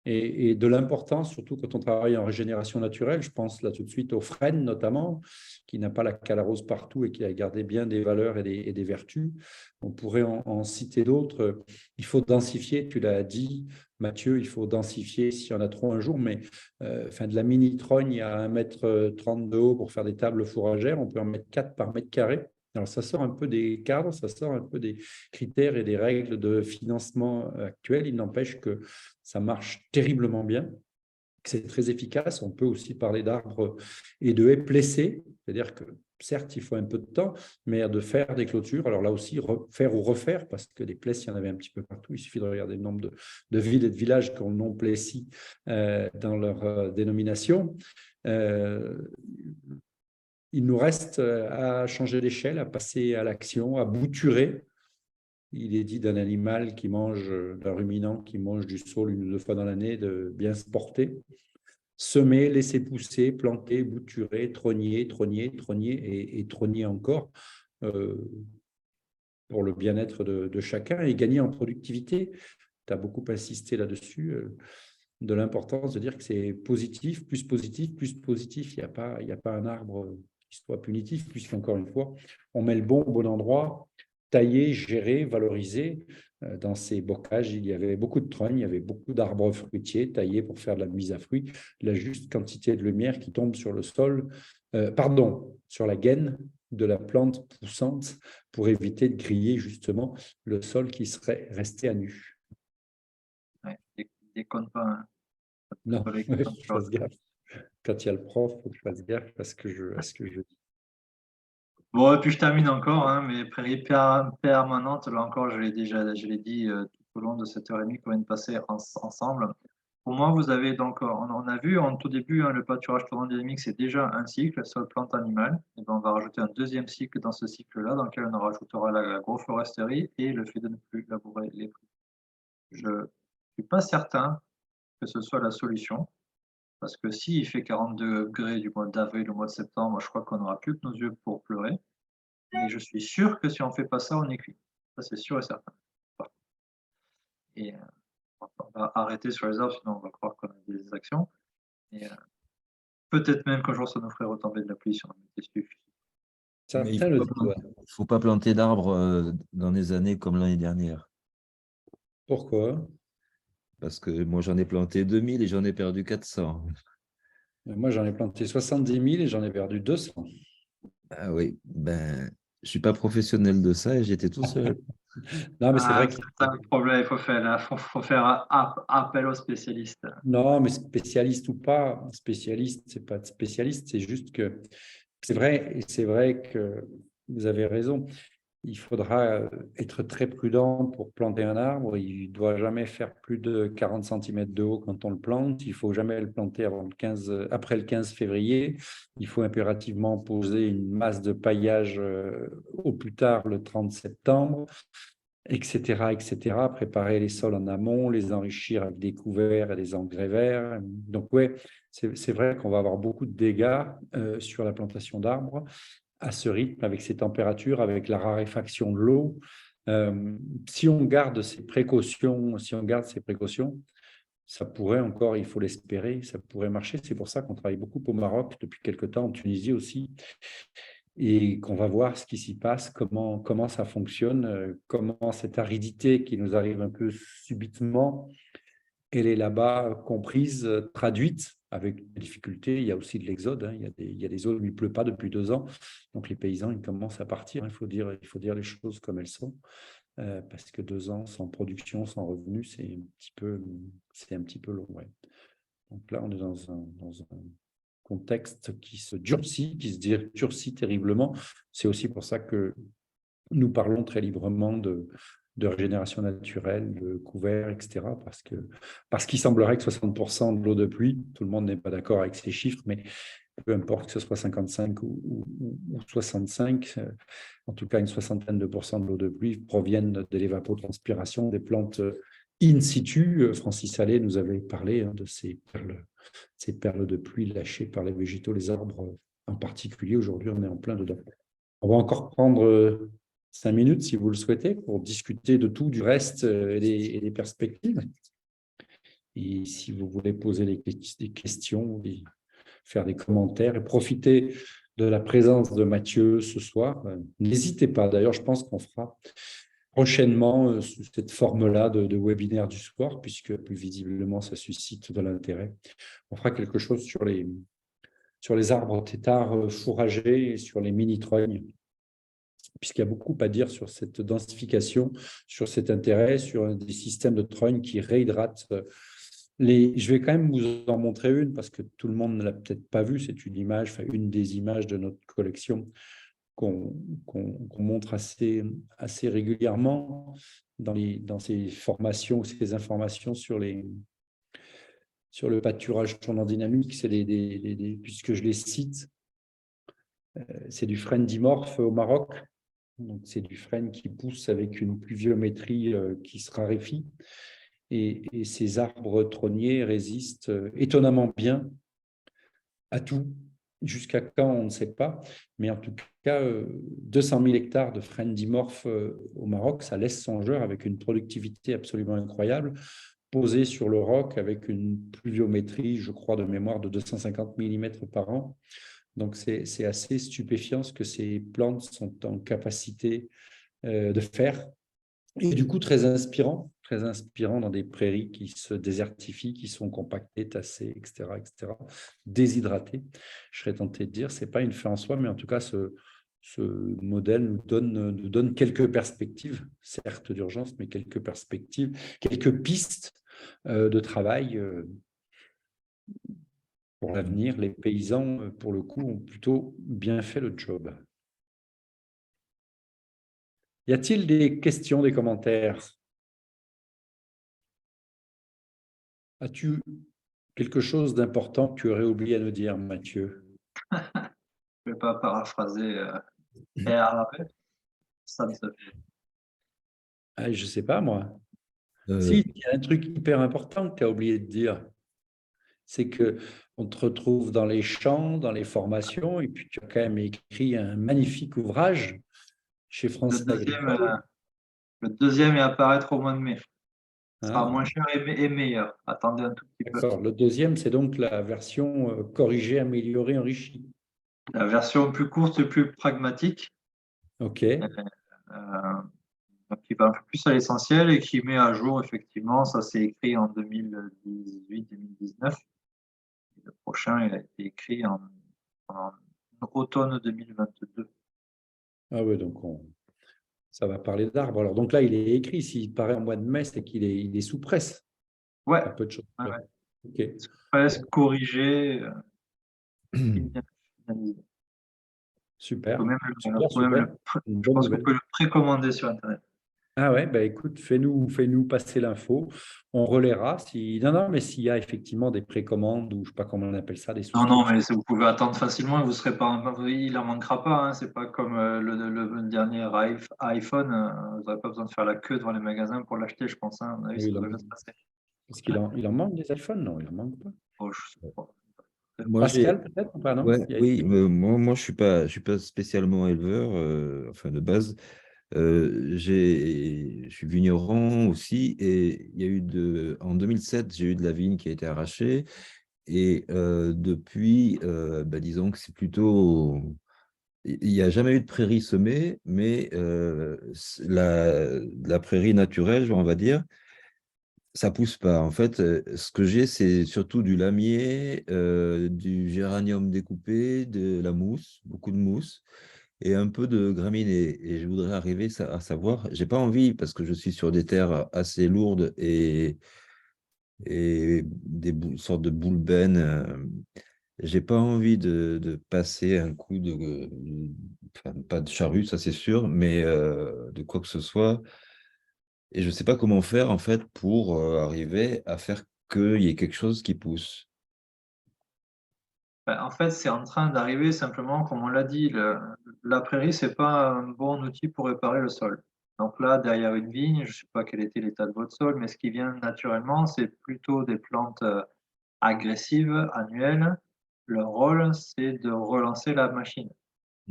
et de l'importance, surtout quand on travaille en régénération naturelle. Je pense là tout de suite aux frênes notamment, qui n'a pas la calarose partout et qui a gardé bien des valeurs et des vertus. On pourrait en citer d'autres. Il faut densifier, tu l'as dit, Mathieu, il faut densifier s'il y en a trop un jour, mais de la mini-trogne à 1,30 m de haut pour faire des tables fourragères, on peut en mettre 4 par mètre carré. Alors, ça sort un peu des cadres, ça sort un peu des critères et des règles de financement actuels. Il n'empêche que ça marche terriblement bien, que c'est très efficace. On peut aussi parler d'arbres et de haies plessées, c'est-à-dire que certes, il faut un peu de temps, mais de faire des clôtures. Alors là aussi, faire ou refaire, parce que des plessis, il y en avait un petit peu partout. Il suffit de regarder le nombre de villes et de villages qui ont le nom plessis dans leur dénomination. Il nous reste à changer d'échelle, à passer à l'action, à bouturer. Il est dit d'un animal qui mange, d'un ruminant qui mange du saule 1 ou 2 fois dans l'année, de bien se porter. Semer, laisser pousser, planter, bouturer, trogner et trogner encore pour le bien-être de chacun et gagner en productivité. Tu as beaucoup insisté là-dessus, de l'importance de dire que c'est positif, plus positif, plus positif. Il n'y a pas un arbre qui soit punitif, puisqu'encore une fois, on met le bon au bon endroit, taillé, géré, valorisé. Dans ces bocages, il y avait beaucoup de trognes, il y avait beaucoup d'arbres fruitiers taillés pour faire de la mise à fruits, la juste quantité de lumière qui tombe sur le sol, sur la gaine de la plante poussante pour éviter de griller justement le sol qui serait resté à nu. Ouais, déconne pas. Hein. Non, il faut que je fasse gaffe. Quand il y a le prof, il faut que je fasse gaffe à ce que je dis. Bon, et puis je termine encore, hein, mes prairies permanentes, là encore, je l'ai dit tout au long de cette heure et demie qu'on vient de passer ensemble. Pour moi, vous avez donc, on a vu en tout début, hein, le pâturage tournant dynamique, c'est déjà un cycle, sol, plante, animal. Et ben, on va rajouter un deuxième cycle dans ce cycle-là, dans lequel on rajoutera l'agroforesterie et le fait de ne plus labourer les prairies. Je ne suis pas certain que ce soit la solution. Parce que s'il fait 40 degrés du mois d'avril au mois de septembre, je crois qu'on n'aura plus que nos yeux pour pleurer. Mais je suis sûr que si on ne fait pas ça, on est cuit. Ça, c'est sûr et certain. Et on va arrêter sur les arbres, sinon on va croire qu'on a des actions. Et peut-être même qu'un jour, ça nous ferait retomber de la pluie si on en mettait suffisant. Mais il ne faut pas planter d'arbres dans des années comme l'année dernière. Pourquoi? Parce que moi, j'en ai planté 2000 et j'en ai perdu 400. Moi, j'en ai planté 70 000 et j'en ai perdu 200. Ah oui, je ne suis pas professionnel de ça et j'étais tout seul. Non, mais c'est vrai que... C'est un problème, il faut faire appel aux spécialistes. Non, mais spécialiste ou pas, spécialiste, c'est pas de spécialiste, c'est juste que c'est vrai que vous avez raison. Il faudra être très prudent pour planter un arbre. Il ne doit jamais faire plus de 40 cm de haut quand on le plante. Il ne faut jamais le planter après le 15 février. Il faut impérativement poser une masse de paillage au plus tard le 30 septembre, etc., etc. Préparer les sols en amont, les enrichir avec des couverts et des engrais verts. Donc, ouais, c'est vrai qu'on va avoir beaucoup de dégâts sur la plantation d'arbres à ce rythme, avec ces températures, avec la raréfaction de l'eau. Si on garde ces précautions, ça pourrait encore, il faut l'espérer, ça pourrait marcher. C'est pour ça qu'on travaille beaucoup au Maroc depuis quelque temps, en Tunisie aussi, et qu'on va voir ce qui s'y passe, comment ça fonctionne, comment cette aridité qui nous arrive un peu subitement, elle est là-bas comprise, traduite avec des difficultés. Il y a aussi de l'exode. Hein. Il y a des zones où il ne pleut pas depuis 2 ans. Donc, les paysans, ils commencent à partir. Il faut dire les choses comme elles sont. Parce que 2 ans sans production, sans revenus, c'est un petit peu long. Ouais. Donc là, on est dans un contexte qui se durcit terriblement. C'est aussi pour ça que nous parlons très librement de régénération naturelle, de couverts, etc. Parce qu'il semblerait que 60% de l'eau de pluie, tout le monde n'est pas d'accord avec ces chiffres, mais peu importe que ce soit 55 ou 65, en tout cas une soixantaine de pourcents de l'eau de pluie proviennent de l'évapotranspiration des plantes in situ. Francis Allais nous avait parlé de ces perles de pluie lâchées par les végétaux, les arbres en particulier. Aujourd'hui, on est en plein dedans. On va encore prendre 5 minutes, si vous le souhaitez, pour discuter de tout, du reste et des perspectives. Et si vous voulez poser des questions, faire des commentaires et profiter de la présence de Mathieu ce soir, n'hésitez pas. D'ailleurs, je pense qu'on fera prochainement cette forme-là de webinaire du soir, puisque plus visiblement, ça suscite de l'intérêt. On fera quelque chose sur les arbres têtards fourragés et sur les mini-trognes, puisqu'il y a beaucoup à dire sur cette densification, sur cet intérêt, sur des systèmes de trognes qui réhydratent Je vais quand même vous en montrer une parce que tout le monde ne l'a peut-être pas vue. C'est une image, enfin, une des images de notre collection qu'on montre assez régulièrement dans ces formations, ces informations sur le pâturage tournant dynamique. C'est puisque je les cite, c'est du frêne dimorphe au Maroc. Donc, c'est du frêne qui pousse avec une pluviométrie qui se raréfie. Et ces arbres trôniers résistent étonnamment bien à tout. Jusqu'à quand, on ne sait pas. Mais en tout cas, 200 000 hectares de frêne dimorphe au Maroc, ça laisse songeur avec une productivité absolument incroyable, posée sur le roc avec une pluviométrie, je crois, de mémoire de 250 mm par an. Donc, c'est assez stupéfiant ce que ces plantes sont en capacité de faire. Et du coup, très inspirant dans des prairies qui se désertifient, qui sont compactées, tassées, etc., déshydratées. Je serais tenté de dire, ce n'est pas une fin en soi, mais en tout cas, ce modèle nous donne quelques perspectives, certes d'urgence, mais quelques perspectives, quelques pistes de travail pour l'avenir. Les paysans, pour le coup, ont plutôt bien fait le job. Y a-t-il des questions, des commentaires? As-tu quelque chose d'important que tu aurais oublié à nous dire, Mathieu? Je ne vais pas paraphraser Hervé. Ça ne se fait. Ah, je ne sais pas, moi. Euh, Si, il y a un truc hyper important que tu as oublié de dire. C'est qu'on te retrouve dans les champs, dans les formations, et puis tu as quand même écrit un magnifique ouvrage chez France Agricole. Le deuxième est à apparaître au mois de mai. Ce sera Hein. moins cher et meilleur. Attendez un tout petit peu. D'accord. Le deuxième, c'est donc la version corrigée, améliorée, enrichie. La version plus courte et plus pragmatique, OK. qui va un peu plus à l'essentiel et qui met à jour, effectivement, ça s'est écrit en 2018-2019. Le prochain, il a été écrit en automne 2022. Ah ouais, donc ça va parler d'arbres. Alors, donc là, il est écrit. S'il paraît en mois de mai, c'est qu'il est, il est sous presse. Ouais, Un peu de choses. ouais. OK. Presque corrigé, finalisé. Super. Une Je bonne pense qu'on nouvelle. peut le précommander sur Internet. Ah ouais, bah écoute, fais-nous passer l'info. On relaiera. Non, mais s'il y a effectivement des précommandes ou je ne sais pas comment on appelle ça, des Non, souscriptions. mais vous pouvez attendre facilement, vous serez pas, il en manquera pas. Hein, c'est pas comme le dernier iPhone. Vous n'aurez pas besoin de faire la queue devant les magasins pour l'acheter, je pense. Hein. À mon avis, ça Oui, devrait bien se passer. Est-ce qu'il en manque des iPhones? Non, il en manque pas. Oh, je sais pas. Moi, Pascal, peut-être ou pas, non? ouais, oui, moi, je suis pas spécialement éleveur, enfin de base. Je suis vigneron aussi, et il y a en 2007, j'ai eu de la vigne qui a été arrachée, et depuis, disons que c'est plutôt, il n'y a jamais eu de prairie semée, mais la prairie naturelle, on va dire, ça pousse pas. En fait, ce que j'ai, c'est surtout du lamier, du géranium découpé, de la mousse, beaucoup de mousse, et un peu de graminées. Et je voudrais arriver à savoir, j'ai pas envie, parce que je suis sur des terres assez lourdes et sortes de boulbènes. J'ai pas envie de passer un coup enfin, pas de charrue, ça c'est sûr, mais de quoi que ce soit. Et je ne sais pas comment faire en fait pour arriver à faire qu'il y ait quelque chose qui pousse. En fait, c'est en train d'arriver simplement, comme on l'a dit, la prairie, c'est pas un bon outil pour réparer le sol. Donc là, derrière une vigne, je ne sais pas quel était l'état de votre sol, mais ce qui vient naturellement, c'est plutôt des plantes agressives, annuelles. Leur rôle, c'est de relancer la machine.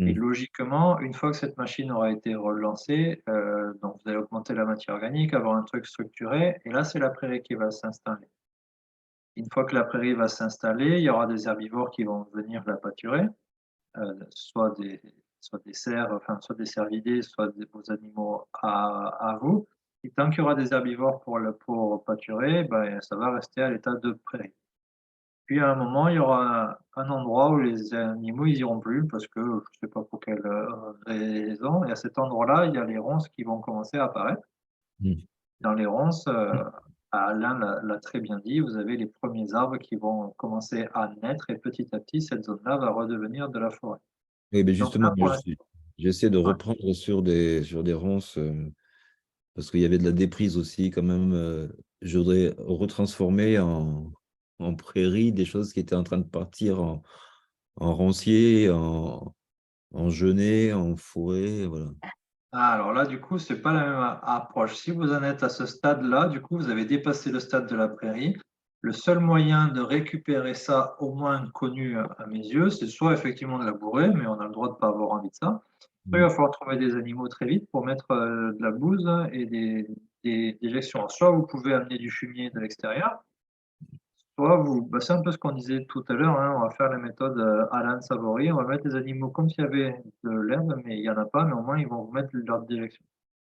Et logiquement, une fois que cette machine aura été relancée, donc vous allez augmenter la matière organique, avoir un truc structuré, et là, c'est la prairie qui va s'installer. Une fois que la prairie va s'installer, il y aura des herbivores qui vont venir la pâturer, soit des cerfs, enfin, soit des cervidés, soit vos animaux à vous. Et tant qu'il y aura des herbivores pour pâturer, ben, ça va rester à l'état de prairie. Puis à un moment, il y aura un endroit où les animaux ils iront plus parce que je ne sais pas pour quelle raison. Et à cet endroit-là, il y a les ronces qui vont commencer à apparaître. Mm. Dans les ronces, Alain l'a très bien dit, vous avez les premiers arbres qui vont commencer à naître et petit à petit, cette zone-là va redevenir de la forêt. Oui, mais Donc justement, là, pour l'instant, j'essaie de ouais. reprendre sur des ronces, parce qu'il y avait de la déprise aussi, quand même. Je voudrais retransformer en prairie des choses qui étaient en train de partir en roncier, en genêt, en forêt, voilà. Alors là, du coup, c'est pas la même approche. Si vous en êtes à ce stade-là, du coup, vous avez dépassé le stade de la prairie. Le seul moyen de récupérer ça, au moins connu à mes yeux, c'est soit effectivement de labourer, mais on a le droit de pas avoir envie de ça. Soit il va falloir trouver des animaux très vite pour mettre de la bouse et des déjections. Soit vous pouvez amener du fumier de l'extérieur, soit c'est un peu ce qu'on disait tout à l'heure, hein, on va faire la méthode Alan Savory, on va mettre les animaux comme s'il y avait de l'herbe, mais il n'y en a pas, mais au moins ils vont vous mettre leur déjection.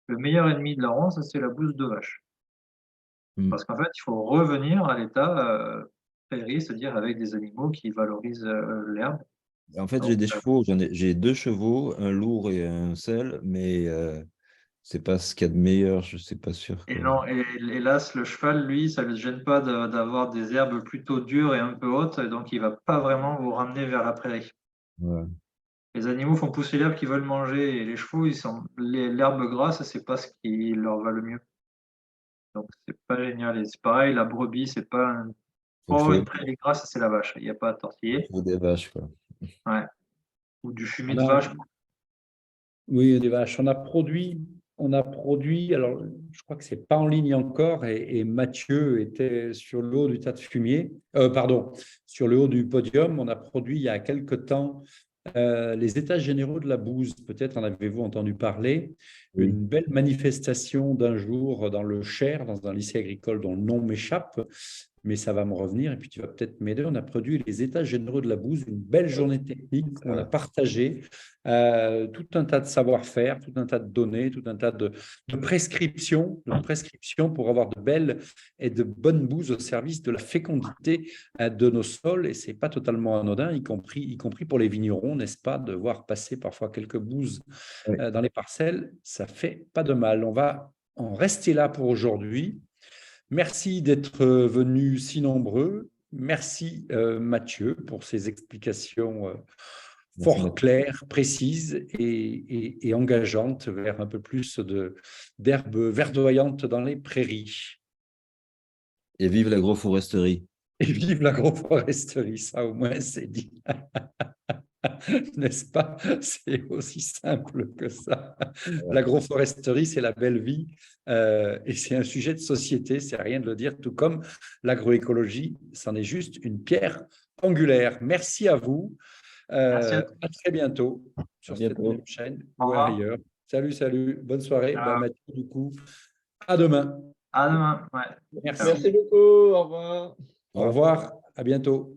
Le meilleur ennemi de la ronce, c'est la bouse de vache. Mm. Parce qu'en fait, il faut revenir à l'état prairie, c'est-à-dire avec des animaux qui valorisent l'herbe. En fait, j'ai Donc, des chevaux, j'ai 2 chevaux, un lourd et un seul, mais c'est pas ce qu'il y a de meilleur, je suis pas sûr et que. non, et hélas, le cheval, lui, ça ne le gêne pas d'avoir des herbes plutôt dures et un peu hautes, et donc il ne va pas vraiment vous ramener vers la prairie. Ouais. Les animaux font pousser l'herbe qu'ils veulent manger, et les chevaux, l'herbe grasse, c'est pas ce qui leur va le mieux. Donc c'est pas génial. Et c'est pareil, la brebis, c'est pas Donc, une prairie grasse, c'est la vache. Il n'y a pas à tortiller. faut des vaches, quoi. Ouais. Ou du fumier On de a, vache. oui, des vaches. On a produit, alors je crois que c'est pas en ligne encore, et Mathieu était sur le haut du tas de fumier, pardon, sur le haut du podium. On a produit il y a quelque temps les États généraux de la bouse. Peut-être en avez-vous entendu parler. Oui. Une belle manifestation d'un jour dans le Cher, dans un lycée agricole dont le nom m'échappe, mais ça va me revenir et puis tu vas peut-être m'aider. On a produit les États généraux de la bouse, une belle journée technique où on a partagé tout un tas de savoir-faire, tout un tas de données, tout un tas de prescriptions pour avoir de belles et de bonnes bouses au service de la fécondité de nos sols. Et ce n'est pas totalement anodin, y compris pour les vignerons, n'est-ce pas, de voir passer parfois quelques bouses Oui. dans les parcelles. Ça fait pas de mal. On va en rester là pour aujourd'hui. Merci d'être venus si nombreux. Merci Mathieu pour ces explications Merci, fort Mathieu. claires, précises et engageantes vers un peu plus d'herbes verdoyantes dans les prairies. Et vive l'agroforesterie. Et vive l'agroforesterie, ça au moins c'est dit. N'est-ce pas? C'est aussi simple que ça. L'agroforesterie, c'est la belle vie et c'est un sujet de société, c'est rien de le dire, tout comme l'agroécologie, c'en est juste une pierre angulaire. Merci à vous. Merci à À très bientôt sur cette bientôt. même chaîne Au ou revoir. ailleurs. Salut, salut. Bonne soirée. Ciao. Mathieu, du coup, à demain. À demain. Ouais. Merci. Merci beaucoup. Au revoir. Au revoir. À bientôt.